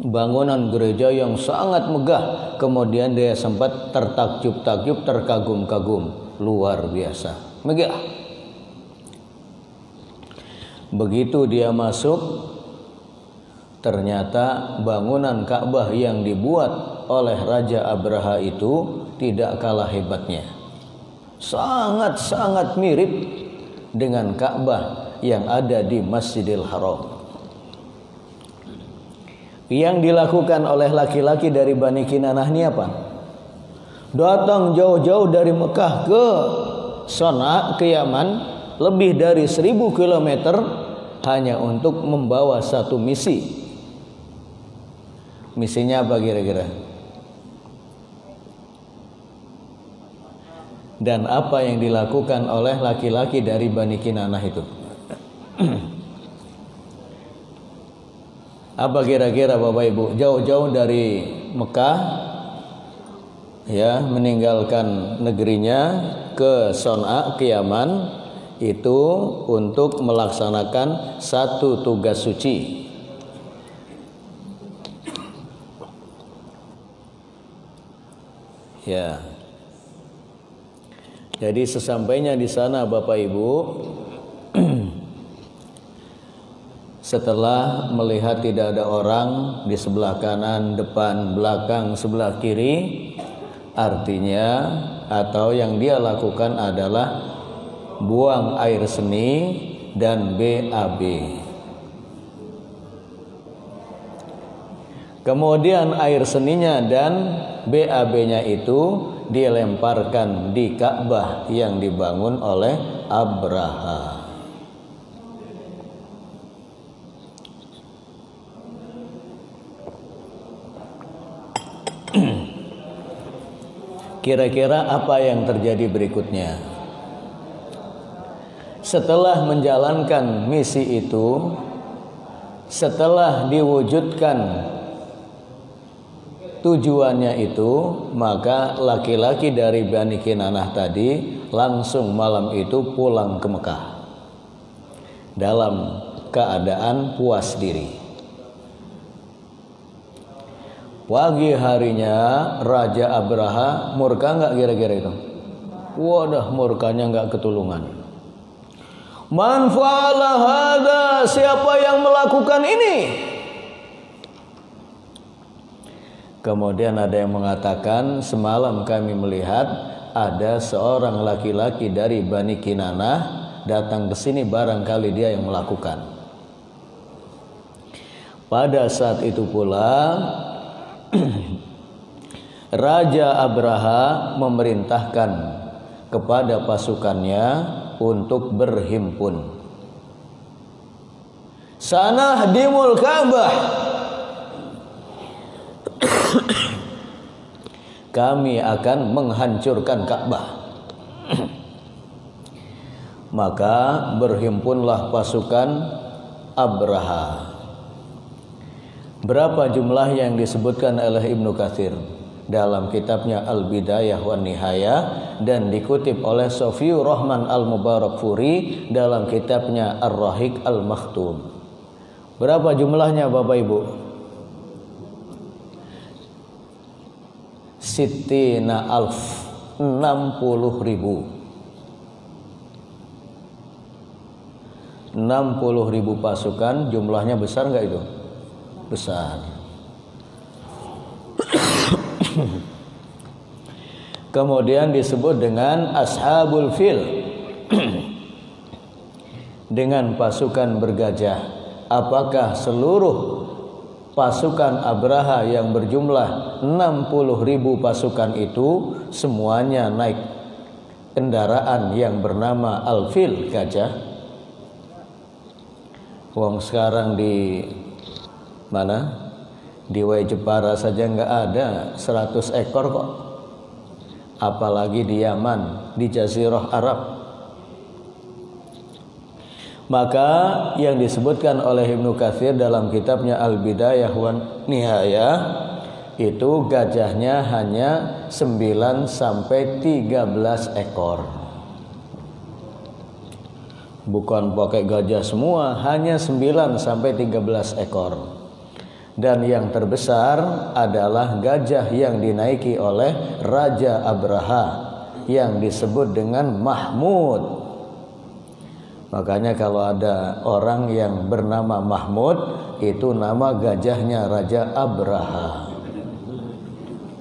S1: bangunan gereja yang sangat megah. Kemudian dia sempat tertakjub-takjub, terkagum-kagum, luar biasa, megah. Begitu dia masuk, ternyata bangunan Ka'bah yang dibuat oleh Raja Abraha itu tidak kalah hebatnya. Sangat-sangat mirip dengan Ka'bah yang ada di Masjidil Haram. Yang dilakukan oleh laki-laki dari Bani Kinanah ini apa? Datang jauh-jauh dari Mekah ke Son'a, ke Yaman, lebih dari 1000 km hanya untuk membawa satu misi. Misinya apa kira-kira? Dan apa yang dilakukan oleh laki-laki dari Bani Kinanah itu? Apa kira-kira Bapak Ibu? Jauh-jauh dari Mekah, ya, meninggalkan negerinya ke Son'a, ke Yaman, itu untuk melaksanakan satu tugas suci. Ya. Jadi sesampainya di sana Bapak Ibu, setelah melihat tidak ada orang di sebelah kanan, depan, belakang, sebelah kiri, artinya atau yang dia lakukan adalah buang air seni dan BAB. Kemudian air seninya dan BAB-nya itu dilemparkan di Ka'bah yang dibangun oleh Abraha. Kira-kira apa yang terjadi berikutnya? Setelah menjalankan misi itu, setelah diwujudkan tujuannya itu, maka laki-laki dari Bani Kinanah tadi langsung malam itu pulang ke Mekah dalam keadaan puas diri. Pagi harinya Raja Abraha murka nggak kira-kira itu? Wadah, murkanya nggak ketulungan. Man fa'ala hadza, siapa yang melakukan ini? Kemudian ada yang mengatakan, semalam kami melihat ada seorang laki-laki dari Bani Kinanah datang ke sini, barangkali dia yang melakukan. Pada saat itu pula Raja Abraha memerintahkan kepada pasukannya untuk berhimpun. Sanahdimul Ka'bah, kami akan menghancurkan Ka'bah. Maka berhimpunlah pasukan Abraha. Berapa jumlah yang disebutkan oleh Ibnu Katsir dalam kitabnya Al-Bidayah wan Nihayah dan dikutip oleh Sofiur Rahman Al-Mubarakfuri dalam kitabnya Ar-Rahiq Al-Makhtum. Berapa jumlahnya Bapak Ibu? Sittina alf, 60.000. 60.000 pasukan, jumlahnya besar nggak itu? Besar. Kemudian disebut dengan Ashabul Fil, dengan pasukan bergajah. Apakah seluruh pasukan Abraha yang berjumlah 60.000 pasukan itu semuanya naik kendaraan yang bernama Al-Fil, gajah? Wong sekarang di mana? Di Jepara saja nggak ada 100 ekor kok. Apalagi di Yaman, di Jazirah Arab. Maka yang disebutkan oleh Ibnu Katsir dalam kitabnya Al-Bidayah wan Nihayah, itu gajahnya hanya 9 sampai 13 ekor. Bukan pakai gajah semua, hanya 9 sampai 13 ekor. Dan yang terbesar adalah gajah yang dinaiki oleh Raja Abraha yang disebut dengan Mahmud. Makanya kalau ada orang yang bernama Mahmud, itu nama gajahnya Raja Abraha.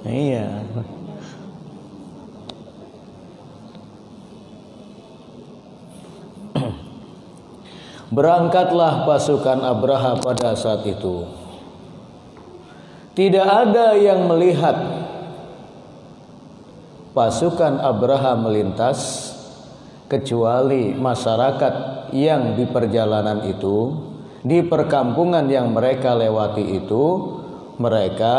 S1: Iya. Berangkatlah pasukan Abraha pada saat itu. Tidak ada yang melihat pasukan Abraha melintas kecuali masyarakat yang di perjalanan itu, di perkampungan yang mereka lewati itu, mereka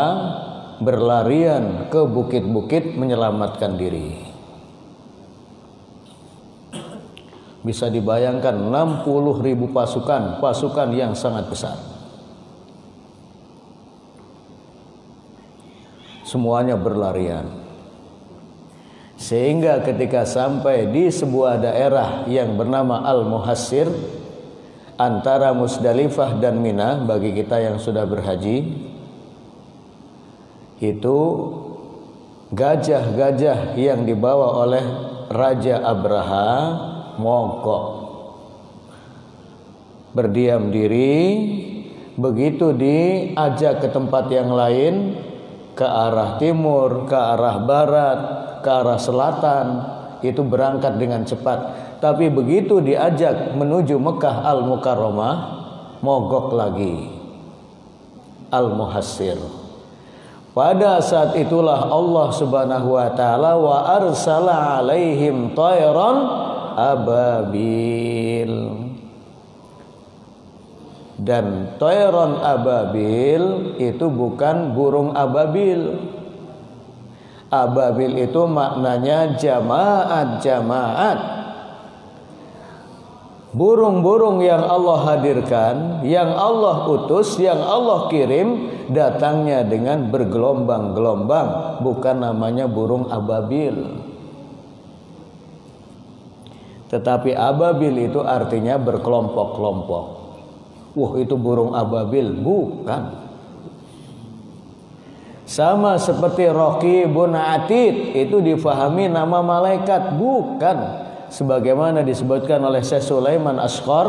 S1: berlarian ke bukit-bukit menyelamatkan diri. Bisa dibayangkan 60.000 pasukan yang sangat besar. Semuanya berlarian. Sehingga ketika sampai di sebuah daerah yang bernama Al-Muhassir, antara Musdalifah dan Mina, bagi kita yang sudah berhaji, itu gajah-gajah yang dibawa oleh Raja Abraha mogok, berdiam diri. Begitu diajak ke tempat yang lain, ke arah timur, ke arah barat, ke arah selatan, itu berangkat dengan cepat. Tapi begitu diajak menuju Mekah Al-Mukarramah, mogok lagi. Al-Muhassir. Pada saat itulah Allah Subhanahu wa taala wa arsala alaihim tayran ababil. Dan tayran ababil itu bukan burung ababil. Ababil itu maknanya jamaat-jamaat. Burung-burung yang Allah hadirkan, yang Allah utus, yang Allah kirim, datangnya dengan bergelombang-gelombang, bukan namanya burung ababil. Tetapi ababil itu artinya berkelompok-kelompok. Itu burung ababil, bukan. Sama seperti Raqibun Atid, itu difahami nama malaikat, bukan. Sebagaimana disebutkan oleh Syekh Sulaiman Ashqar,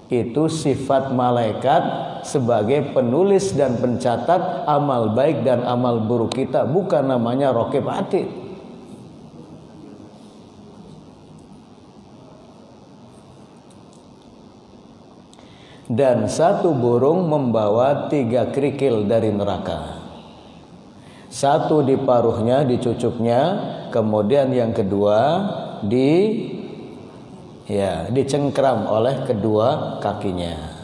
S1: itu sifat malaikat sebagai penulis dan pencatat amal baik dan amal buruk kita, bukan namanya Raqib Atid. Dan satu burung membawa 3 kerikil dari neraka. Satu di paruhnya, di cucuknya, kemudian yang kedua dicengkram oleh kedua kakinya.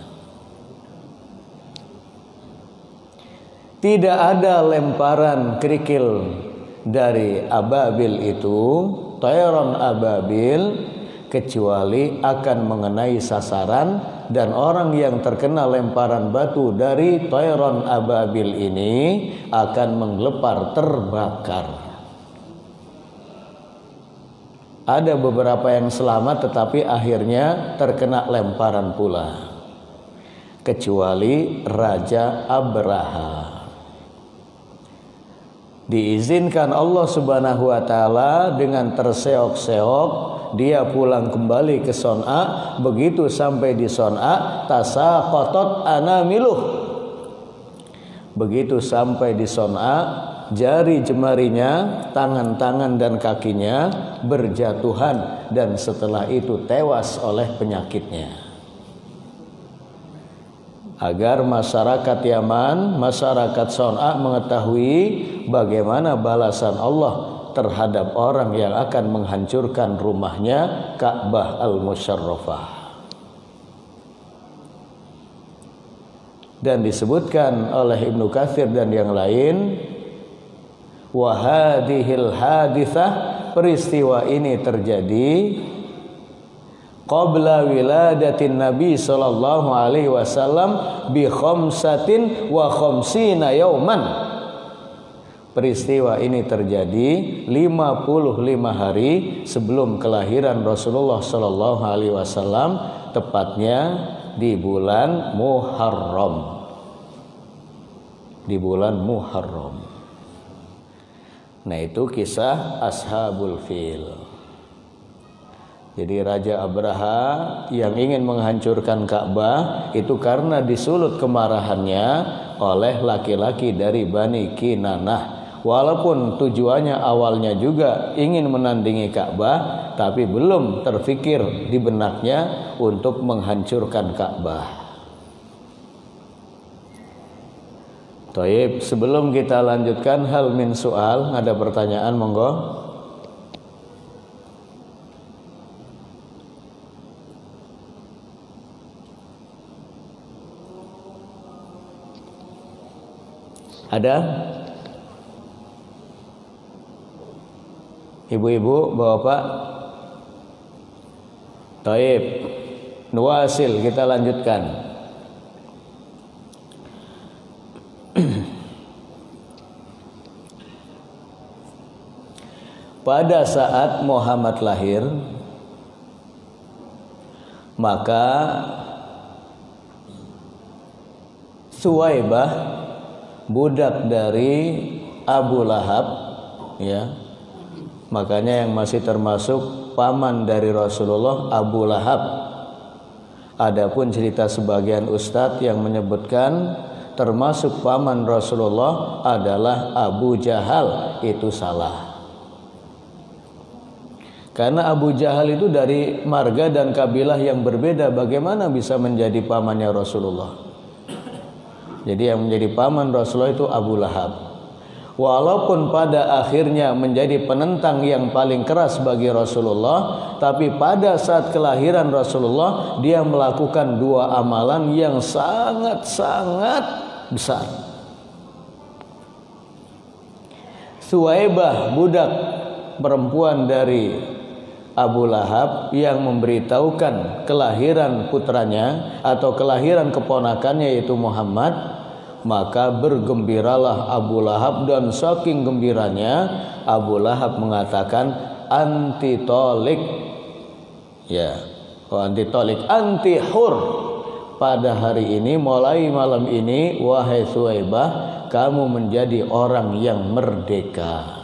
S1: Tidak ada lemparan kerikil dari ababil itu, tayron ababil, kecuali akan mengenai sasaran, dan orang yang terkena lemparan batu dari tayron ababil ini akan menggelepar, terbakar. Ada beberapa yang selamat tetapi akhirnya terkena lemparan pula, kecuali Raja Abraha. Diizinkan Allah Subhanahu wa taala dengan terseok-seok, dia pulang kembali ke Son'a. Begitu sampai di Son'a, tasaqatat anamiluh. Begitu sampai di Son'a, jari jemarinya, tangan-tangan dan kakinya berjatuhan, dan setelah itu tewas oleh penyakitnya. Agar masyarakat Yaman, masyarakat Son'a mengetahui bagaimana balasan Allah terhadap orang yang akan menghancurkan rumahnya, Ka'bah al-Musyarrafah. Dan disebutkan oleh Ibnu Katsir dan yang lain, wa hadhil haditsah, peristiwa ini terjadi qabla wiladatin Nabi sallallahu alaihi wasallam bi khamsatin wa khamsina yauman. Peristiwa ini terjadi 55 hari sebelum kelahiran Rasulullah sallallahu alaihi wasallam, tepatnya di bulan Muharram. Di bulan Muharram. Nah, itu kisah Ashabul Fil. Jadi Raja Abraha yang ingin menghancurkan Ka'bah itu karena disulut kemarahannya oleh laki-laki dari Bani Kinanah. Walaupun tujuannya awalnya juga ingin menandingi Ka'bah, tapi belum terfikir di benaknya untuk menghancurkan Ka'bah. Taib, sebelum kita lanjutkan, hal min soal, ada pertanyaan, monggo. Ada? Ibu-ibu, bapak? Taib, nuwasil, kita lanjutkan. Pada saat Muhammad lahir, maka Suwaibah, budak dari Abu Lahab, ya, makanya yang masih termasuk paman dari Rasulullah, Abu Lahab. Adapun cerita sebagian ustadz yang menyebutkan termasuk paman Rasulullah adalah Abu Jahal, itu salah. Karena Abu Jahal itu dari marga dan kabilah yang berbeda, bagaimana bisa menjadi pamannya Rasulullah? Jadi yang menjadi paman Rasulullah itu Abu Lahab. Walaupun pada akhirnya menjadi penentang yang paling keras bagi Rasulullah, tapi pada saat kelahiran Rasulullah, dia melakukan 2 amalan yang sangat-sangat besar. Suwaibah, budak perempuan dari Abu Lahab yang memberitahukan kelahiran putranya atau kelahiran keponakannya yaitu Muhammad, maka bergembiralah Abu Lahab, dan saking gembiranya Abu Lahab mengatakan anti tolik, ya, anti tolik, anti hur. Pada hari ini, mulai malam ini, wahai Suwaibah, kamu menjadi orang yang merdeka.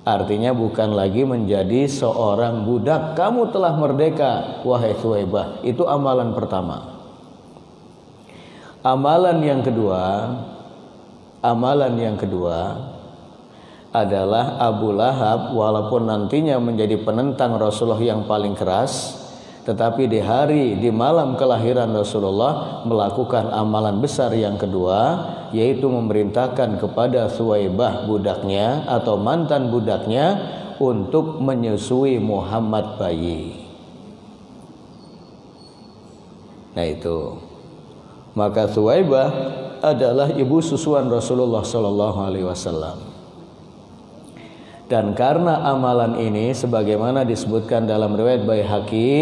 S1: Artinya bukan lagi menjadi seorang budak, kamu telah merdeka wahai Suwaibah. Itu amalan pertama. Amalan yang kedua adalah Abu Lahab walaupun nantinya menjadi penentang Rasulullah yang paling keras, tetapi di malam kelahiran Rasulullah melakukan amalan besar yang kedua, yaitu memerintahkan kepada Suwaibah budaknya atau mantan budaknya untuk menyusui Muhammad bayi. Nah itu, maka Suwaibah adalah ibu susuan Rasulullah Sallallahu Alaihi Wasallam. Dan karena amalan ini sebagaimana disebutkan dalam riwayat Baihaqi,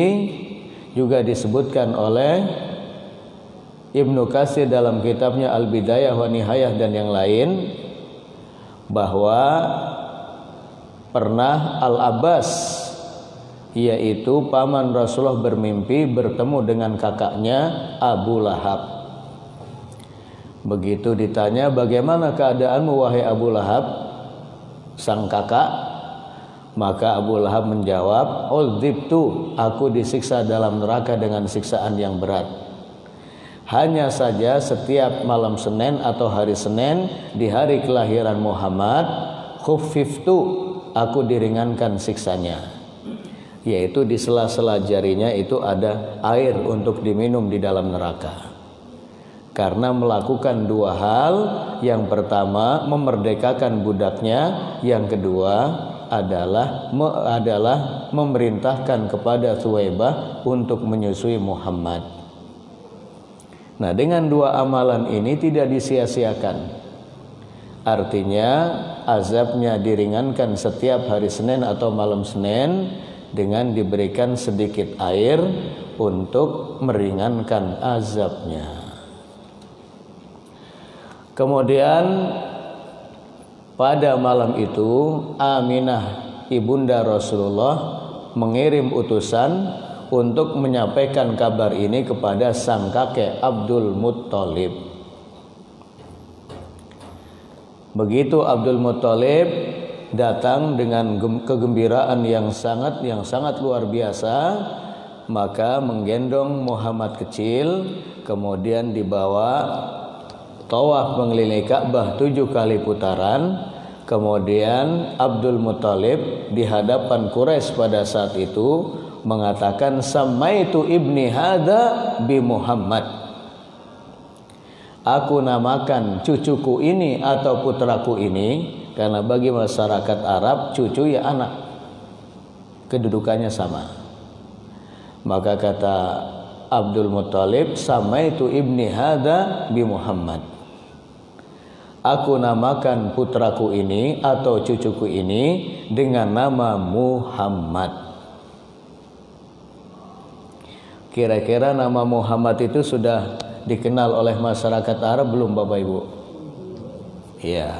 S1: juga disebutkan oleh Ibnu Katsir dalam kitabnya Al-Bidayah wa Nihayah dan yang lain, bahwa pernah Al-Abbas, yaitu paman Rasulullah, bermimpi bertemu dengan kakaknya Abu Lahab. Begitu ditanya, bagaimana keadaanmu wahai Abu Lahab, sang kakak, maka Abu Lahab menjawab, udzibtu, aku disiksa dalam neraka dengan siksaan yang berat. Hanya saja setiap malam Senin atau hari Senin di hari kelahiran Muhammad, khuffiftu, aku diringankan siksanya, yaitu di sela-sela jarinya itu ada air untuk diminum di dalam neraka. Karena melakukan dua hal, yang pertama memerdekakan budaknya, yang kedua adalah memerintahkan kepada Suwaibah untuk menyusui Muhammad. Nah, dengan dua amalan ini tidak disia-siakan. Artinya azabnya diringankan setiap hari Senin atau malam Senin dengan diberikan sedikit air untuk meringankan azabnya. Kemudian pada malam itu Aminah ibunda Rasulullah mengirim utusan untuk menyampaikan kabar ini kepada sang kakek Abdul Muttalib. Begitu Abdul Muttalib datang dengan kegembiraan yang sangat luar biasa, maka menggendong Muhammad kecil, kemudian dibawa tawaf mengelilingi Ka'bah 7 kali putaran. Kemudian Abdul Muttalib di hadapan Quraisy pada saat itu mengatakan, samaitu ibni hadza bi Muhammad, aku namakan cucuku ini atau putraku ini, karena bagi masyarakat Arab cucu ya anak, kedudukannya sama. Maka kata Abdul Muttalib, samaitu ibni hadza bi Muhammad, aku namakan putraku ini atau cucuku ini dengan nama Muhammad. Kira-kira nama Muhammad itu sudah dikenal oleh masyarakat Arab belum Bapak Ibu? Iya.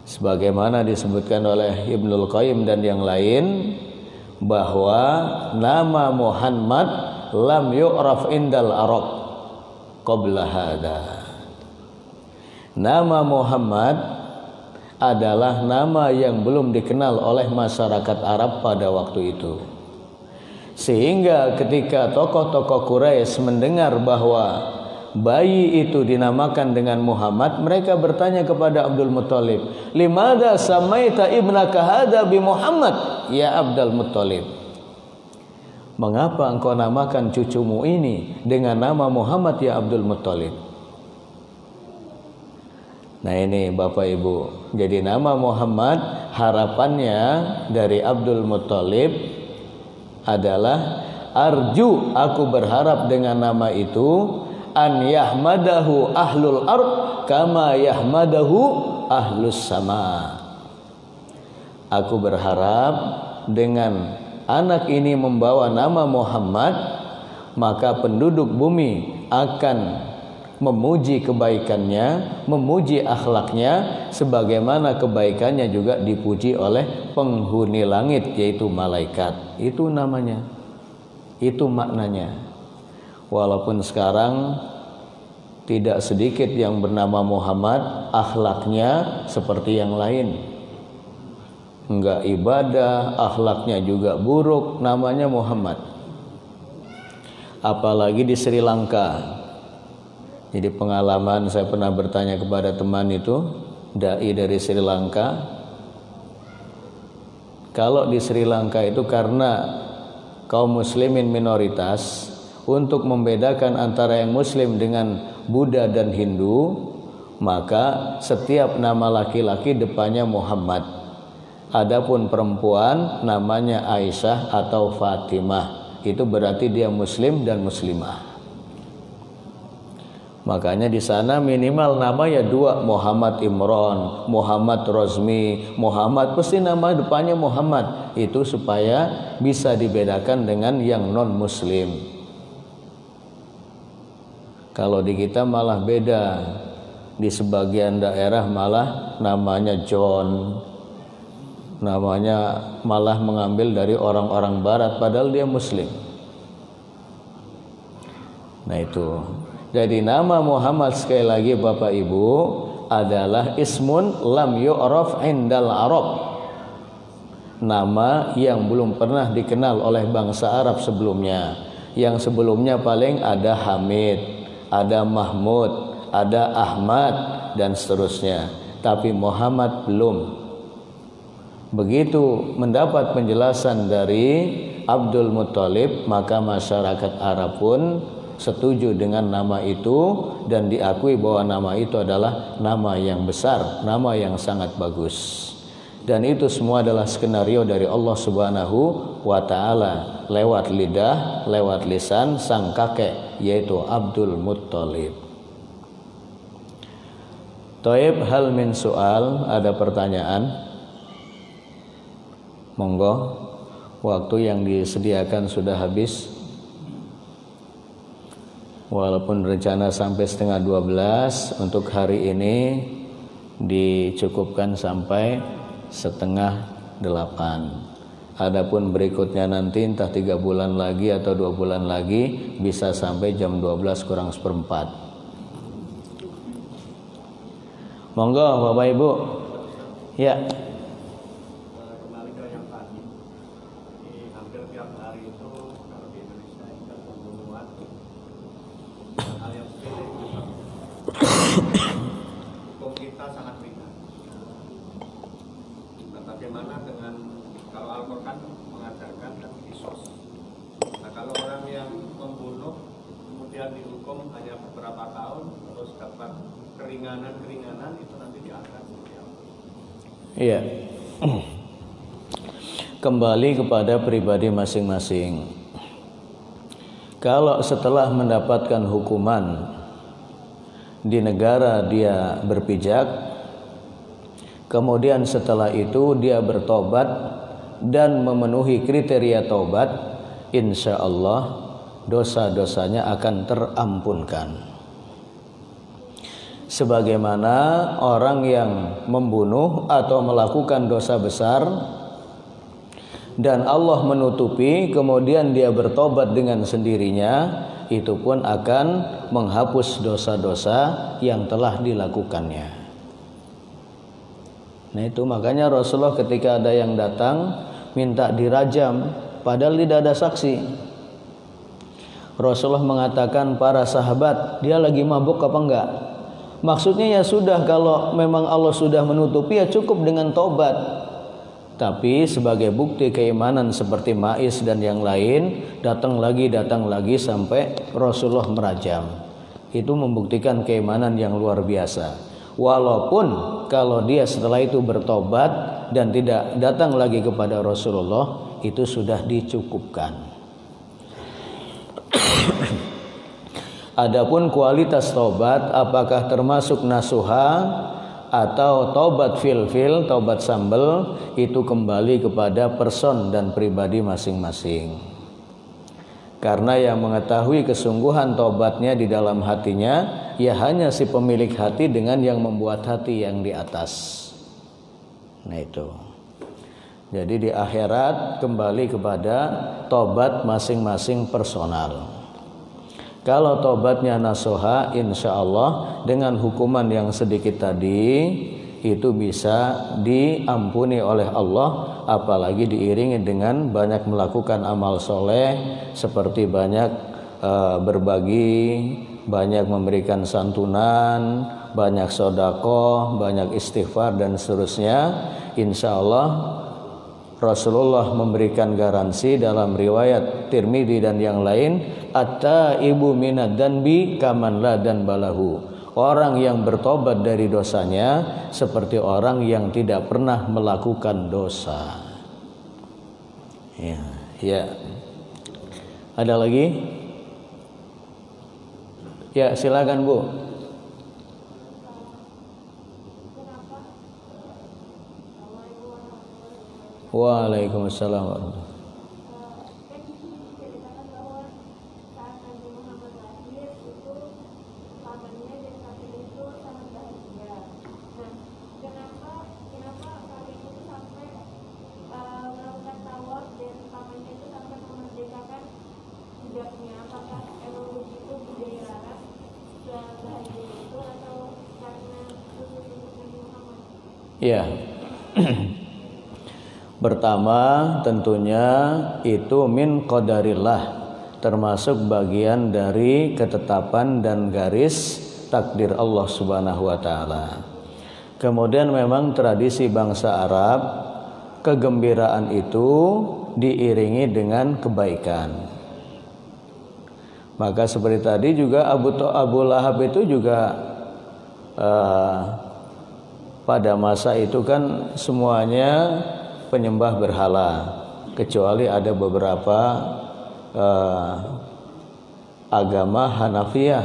S1: Sebagaimana disebutkan oleh Ibnul Qayyim dan yang lain, bahwa nama Muhammad lam yu'raf indal Arab qabla hada. Nama Muhammad adalah nama yang belum dikenal oleh masyarakat Arab pada waktu itu. Sehingga ketika tokoh-tokoh Quraisy mendengar bahwa bayi itu dinamakan dengan Muhammad, mereka bertanya kepada Abdul Muttalib, "Limadza samaita ibnaka hadza bi Muhammad ya Abdul Muttalib?" Mengapa engkau namakan cucumu ini dengan nama Muhammad ya Abdul Muttalib? Nah ini Bapak Ibu, jadi nama Muhammad harapannya dari Abdul Muttalib adalah, arju, aku berharap dengan nama itu, an yahmadahu ahlul ard kama yahmadahu ahlus sama. Aku berharap dengan anak ini membawa nama Muhammad, maka penduduk bumi akan memuji kebaikannya, memuji akhlaknya, sebagaimana kebaikannya juga dipuji oleh penghuni langit, yaitu malaikat. Itu namanya, itu maknanya. Walaupun sekarang tidak sedikit yang bernama Muhammad, akhlaknya seperti yang lain, enggak ibadah, akhlaknya juga buruk, namanya Muhammad. Apalagi di Sri Lanka. Jadi pengalaman, saya pernah bertanya kepada teman itu, dai dari Sri Lanka. Kalau di Sri Lanka itu karena kaum muslimin minoritas, untuk membedakan antara yang muslim dengan Buddha dan Hindu, maka setiap nama laki-laki depannya Muhammad. Adapun perempuan namanya Aisyah atau Fatimah. Itu berarti dia muslim dan muslimah. Makanya di sana minimal namanya dua, Muhammad Imron, Muhammad Rozmi, Muhammad, pasti nama depannya Muhammad. Itu supaya bisa dibedakan dengan yang non muslim. Kalau di kita malah beda. Di sebagian daerah malah namanya John, namanya malah mengambil dari orang-orang barat padahal dia muslim. Nah itu. Jadi nama Muhammad, sekali lagi Bapak Ibu, adalah ismun lam yu'raf indal Arab. Nama yang belum pernah dikenal oleh bangsa Arab sebelumnya. Yang sebelumnya paling ada Hamid, ada Mahmud, ada Ahmad, dan seterusnya. Tapi Muhammad belum. Begitu mendapat penjelasan dari Abdul Muttalib, maka masyarakat Arab pun setuju dengan nama itu dan diakui bahwa nama itu adalah nama yang besar, nama yang sangat bagus. Dan itu semua adalah skenario dari Allah Subhanahu wa Ta'ala lewat lidah, lewat lisan sang kakek, yaitu Abdul Muttalib. Taib, hal min soal, ada pertanyaan? Monggo, waktu yang disediakan sudah habis. Walaupun rencana sampai 11:30, untuk hari ini dicukupkan sampai 7:30. Adapun berikutnya nanti entah 3 bulan lagi atau 2 bulan lagi bisa sampai jam 12 kurang seperempat. Monggo Bapak Ibu. Ya.
S2: Hukum kita sangat ringan. Nah, bagaimana dengan kalau Al-Quran mengajarkan dan kisos? Nah, kalau orang yang membunuh kemudian dihukum hanya beberapa tahun terus dapat keringanan itu nanti diangkat seperti apa?
S1: Iya. Kembali kepada pribadi masing-masing. Kalau setelah mendapatkan hukuman di negara dia berpijak, kemudian setelah itu dia bertobat dan memenuhi kriteria taubat, insya Allah dosa-dosanya akan terampunkan. Sebagaimana orang yang membunuh atau melakukan dosa besar dan Allah menutupi, kemudian dia bertobat dengan sendirinya, itu pun akan menghapus dosa-dosa yang telah dilakukannya. Nah itu makanya Rasulullah ketika ada yang datang minta dirajam padahal tidak ada saksi, Rasulullah mengatakan, para sahabat, dia lagi mabuk apa enggak? Maksudnya ya sudah, kalau memang Allah sudah menutupi ya cukup dengan taubat. Tapi sebagai bukti keimanan seperti Ma'is dan yang lain, datang lagi sampai Rasulullah merajam. Itu membuktikan keimanan yang luar biasa. Walaupun kalau dia setelah itu bertobat dan tidak datang lagi kepada Rasulullah, itu sudah dicukupkan. Adapun kualitas taubat, apakah termasuk nasuha atau taubat fil, taubat sambel, itu kembali kepada person dan pribadi masing-masing. Karena yang mengetahui kesungguhan taubatnya di dalam hatinya ya hanya si pemilik hati dengan yang membuat hati yang di atas. Nah itu. Jadi di akhirat kembali kepada taubat masing-masing personal. Kalau taubatnya nasuha, insya Allah dengan hukuman yang sedikit tadi itu bisa diampuni oleh Allah, apalagi diiringi dengan banyak melakukan amal soleh seperti banyak berbagi, banyak memberikan santunan, banyak sedekah, banyak istighfar dan seterusnya. Insya Allah Rasulullah memberikan garansi dalam riwayat Tirmidzi dan yang lain, at-taibu minad danbi kaman la danbalahu. Orang yang bertobat dari dosanya seperti orang yang tidak pernah melakukan dosa. Ya. Ada lagi? Ya, silakan Bu. Waalaikumsalam warahmatullahi. Ya. Pertama tentunya itu min qadarillah, termasuk bagian dari ketetapan dan garis takdir Allah Subhanahu wa taala. Kemudian memang tradisi bangsa Arab, kegembiraan itu diiringi dengan kebaikan. Maka seperti tadi juga Abu Lahab itu juga pada masa itu kan semuanya penyembah berhala, kecuali ada beberapa agama Hanafiyah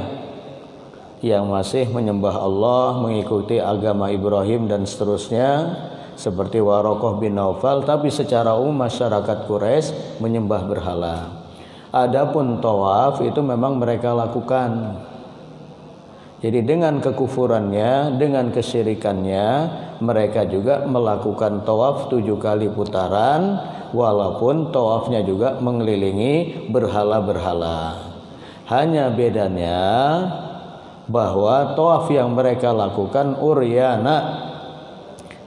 S1: yang masih menyembah Allah, mengikuti agama Ibrahim dan seterusnya, seperti Waraqah bin Naufal. Tapi secara umum masyarakat Quraisy menyembah berhala. Adapun tawaf itu memang mereka lakukan. Jadi dengan kekufurannya, dengan kesyirikannya, mereka juga melakukan tawaf 7 kali putaran, walaupun tawafnya juga mengelilingi berhala-berhala. Hanya bedanya bahwa tawaf yang mereka lakukan uryana,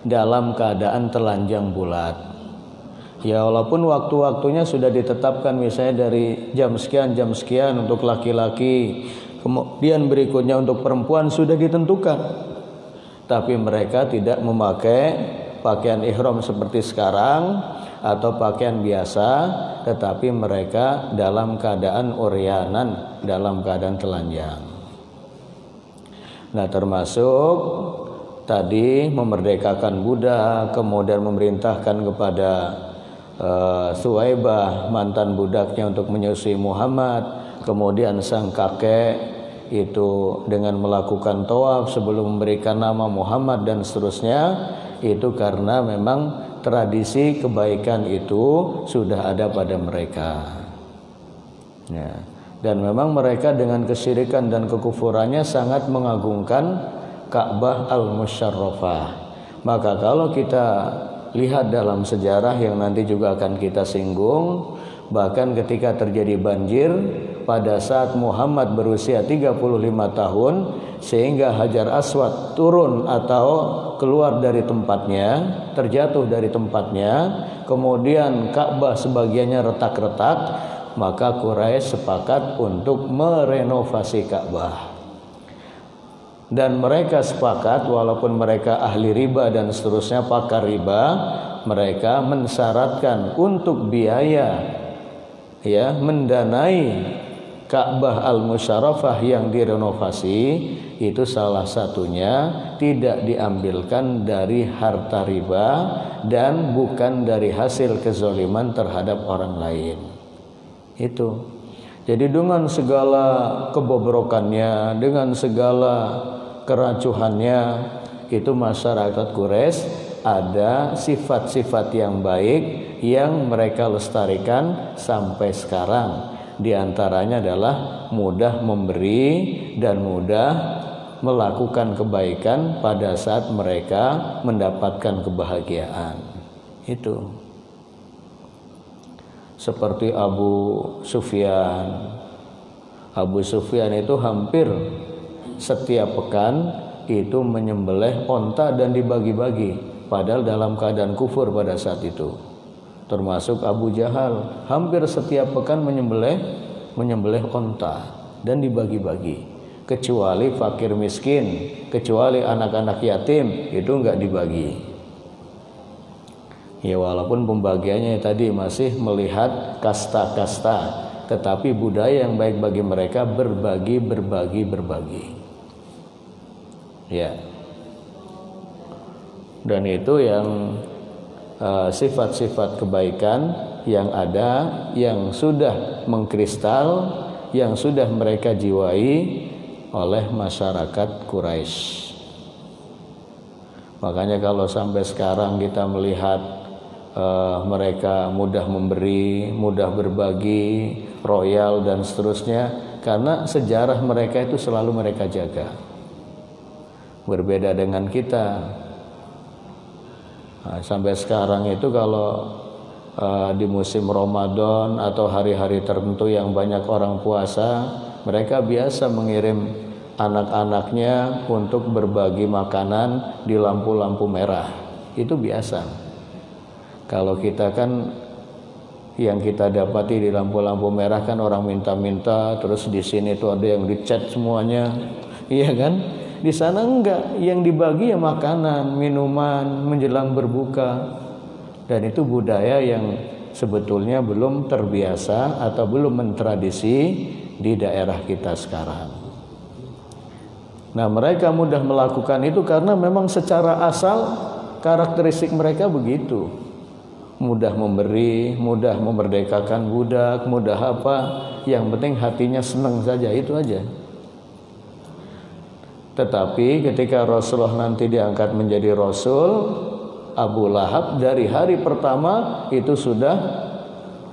S1: dalam keadaan telanjang bulat. Ya walaupun waktu-waktunya sudah ditetapkan, misalnya dari jam sekian untuk laki-laki, kemudian berikutnya untuk perempuan sudah ditentukan, tapi mereka tidak memakai pakaian ihram seperti sekarang atau pakaian biasa, tetapi mereka dalam keadaan uryanan, dalam keadaan telanjang. Nah termasuk tadi memerdekakan budak, kemudian memerintahkan kepada Suwaibah mantan budaknya untuk menyusui Muhammad, kemudian sang kakek itu dengan melakukan tawaf sebelum memberikan nama Muhammad dan seterusnya, itu karena memang tradisi kebaikan itu sudah ada pada mereka. Ya. Dan memang mereka dengan kesyirikan dan kekufurannya sangat mengagungkan Ka'bah al-Musyarrafah. Maka kalau kita lihat dalam sejarah yang nanti juga akan kita singgung, bahkan ketika terjadi banjir pada saat Muhammad berusia 35 tahun, sehingga Hajar Aswad turun atau keluar dari tempatnya, terjatuh dari tempatnya, kemudian Ka'bah sebagiannya retak-retak, maka Quraisy sepakat untuk merenovasi Ka'bah. Dan mereka sepakat, walaupun mereka ahli riba dan seterusnya, pakar riba, mereka mensyaratkan untuk biaya ya mendanai Ka'bah al-Musyarrafah yang direnovasi, itu salah satunya tidak diambilkan dari harta riba dan bukan dari hasil kezaliman terhadap orang lain. Itu. Jadi dengan segala kebobrokannya, dengan segala keracuhannya, itu masyarakat Quraisy ada sifat-sifat yang baik yang mereka lestarikan sampai sekarang. Di antaranya adalah mudah memberi dan mudah melakukan kebaikan pada saat mereka mendapatkan kebahagiaan. Itu seperti Abu Sufyan. Abu Sufyan itu hampir setiap pekan itu menyembelih onta dan dibagi-bagi, padahal dalam keadaan kufur pada saat itu. Termasuk Abu Jahal, hampir setiap pekan menyembelih onta dan dibagi-bagi, kecuali fakir miskin, kecuali anak-anak yatim, itu enggak dibagi. Ya walaupun pembagiannya tadi masih melihat kasta-kasta, tetapi budaya yang baik bagi mereka berbagi. Ya. Dan itu yang sifat-sifat kebaikan yang ada, yang sudah mengkristal, yang sudah mereka jiwai oleh masyarakat Quraisy. Makanya kalau sampai sekarang kita melihat mereka mudah memberi, mudah berbagi, royal dan seterusnya, karena sejarah mereka itu selalu mereka jaga. Berbeda dengan kita. Nah, sampai sekarang itu kalau di musim Ramadan atau hari-hari tertentu yang banyak orang puasa, mereka biasa mengirim anak-anaknya untuk berbagi makanan di lampu-lampu merah. Itu biasa. Kalau kita kan yang kita dapati di lampu-lampu merah kan orang minta-minta, terus di sini tuh ada yang dicat semuanya, iya kan? Di sana enggak, yang dibagi ya makanan, minuman menjelang berbuka. Dan itu budaya yang sebetulnya belum terbiasa atau belum mentradisi di daerah kita sekarang. Nah, mereka mudah melakukan itu karena memang secara asal karakteristik mereka begitu. Mudah memberi, mudah memerdekakan budak, mudah apa, yang penting hatinya senang saja, itu aja. Tetapi ketika Rasulullah nanti diangkat menjadi Rasul, Abu Lahab dari hari pertama itu sudah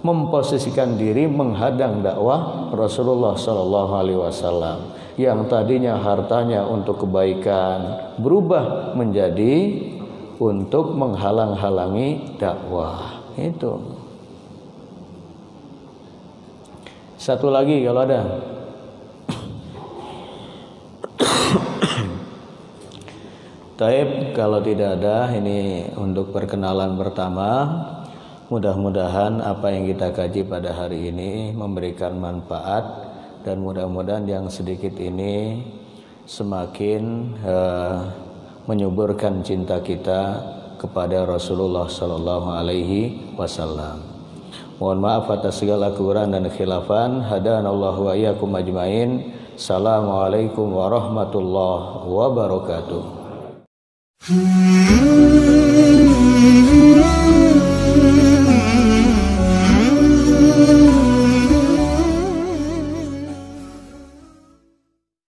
S1: memposisikan diri menghadang dakwah Rasulullah SAW, yang tadinya hartanya untuk kebaikan berubah menjadi untuk menghalang-halangi dakwah. Itu. Satu lagi kalau ada. Taib, kalau tidak ada, ini untuk perkenalan pertama. Mudah-mudahan apa yang kita kaji pada hari ini memberikan manfaat, dan mudah-mudahan yang sedikit ini semakin menyuburkan cinta kita kepada Rasulullah Sallallahu Alaihi Wasallam. Mohon maaf atas segala kekurangan dan khilafan. Hadanallahu wa iyyakum ajmain. Assalamualaikum warahmatullahi wabarakatuh.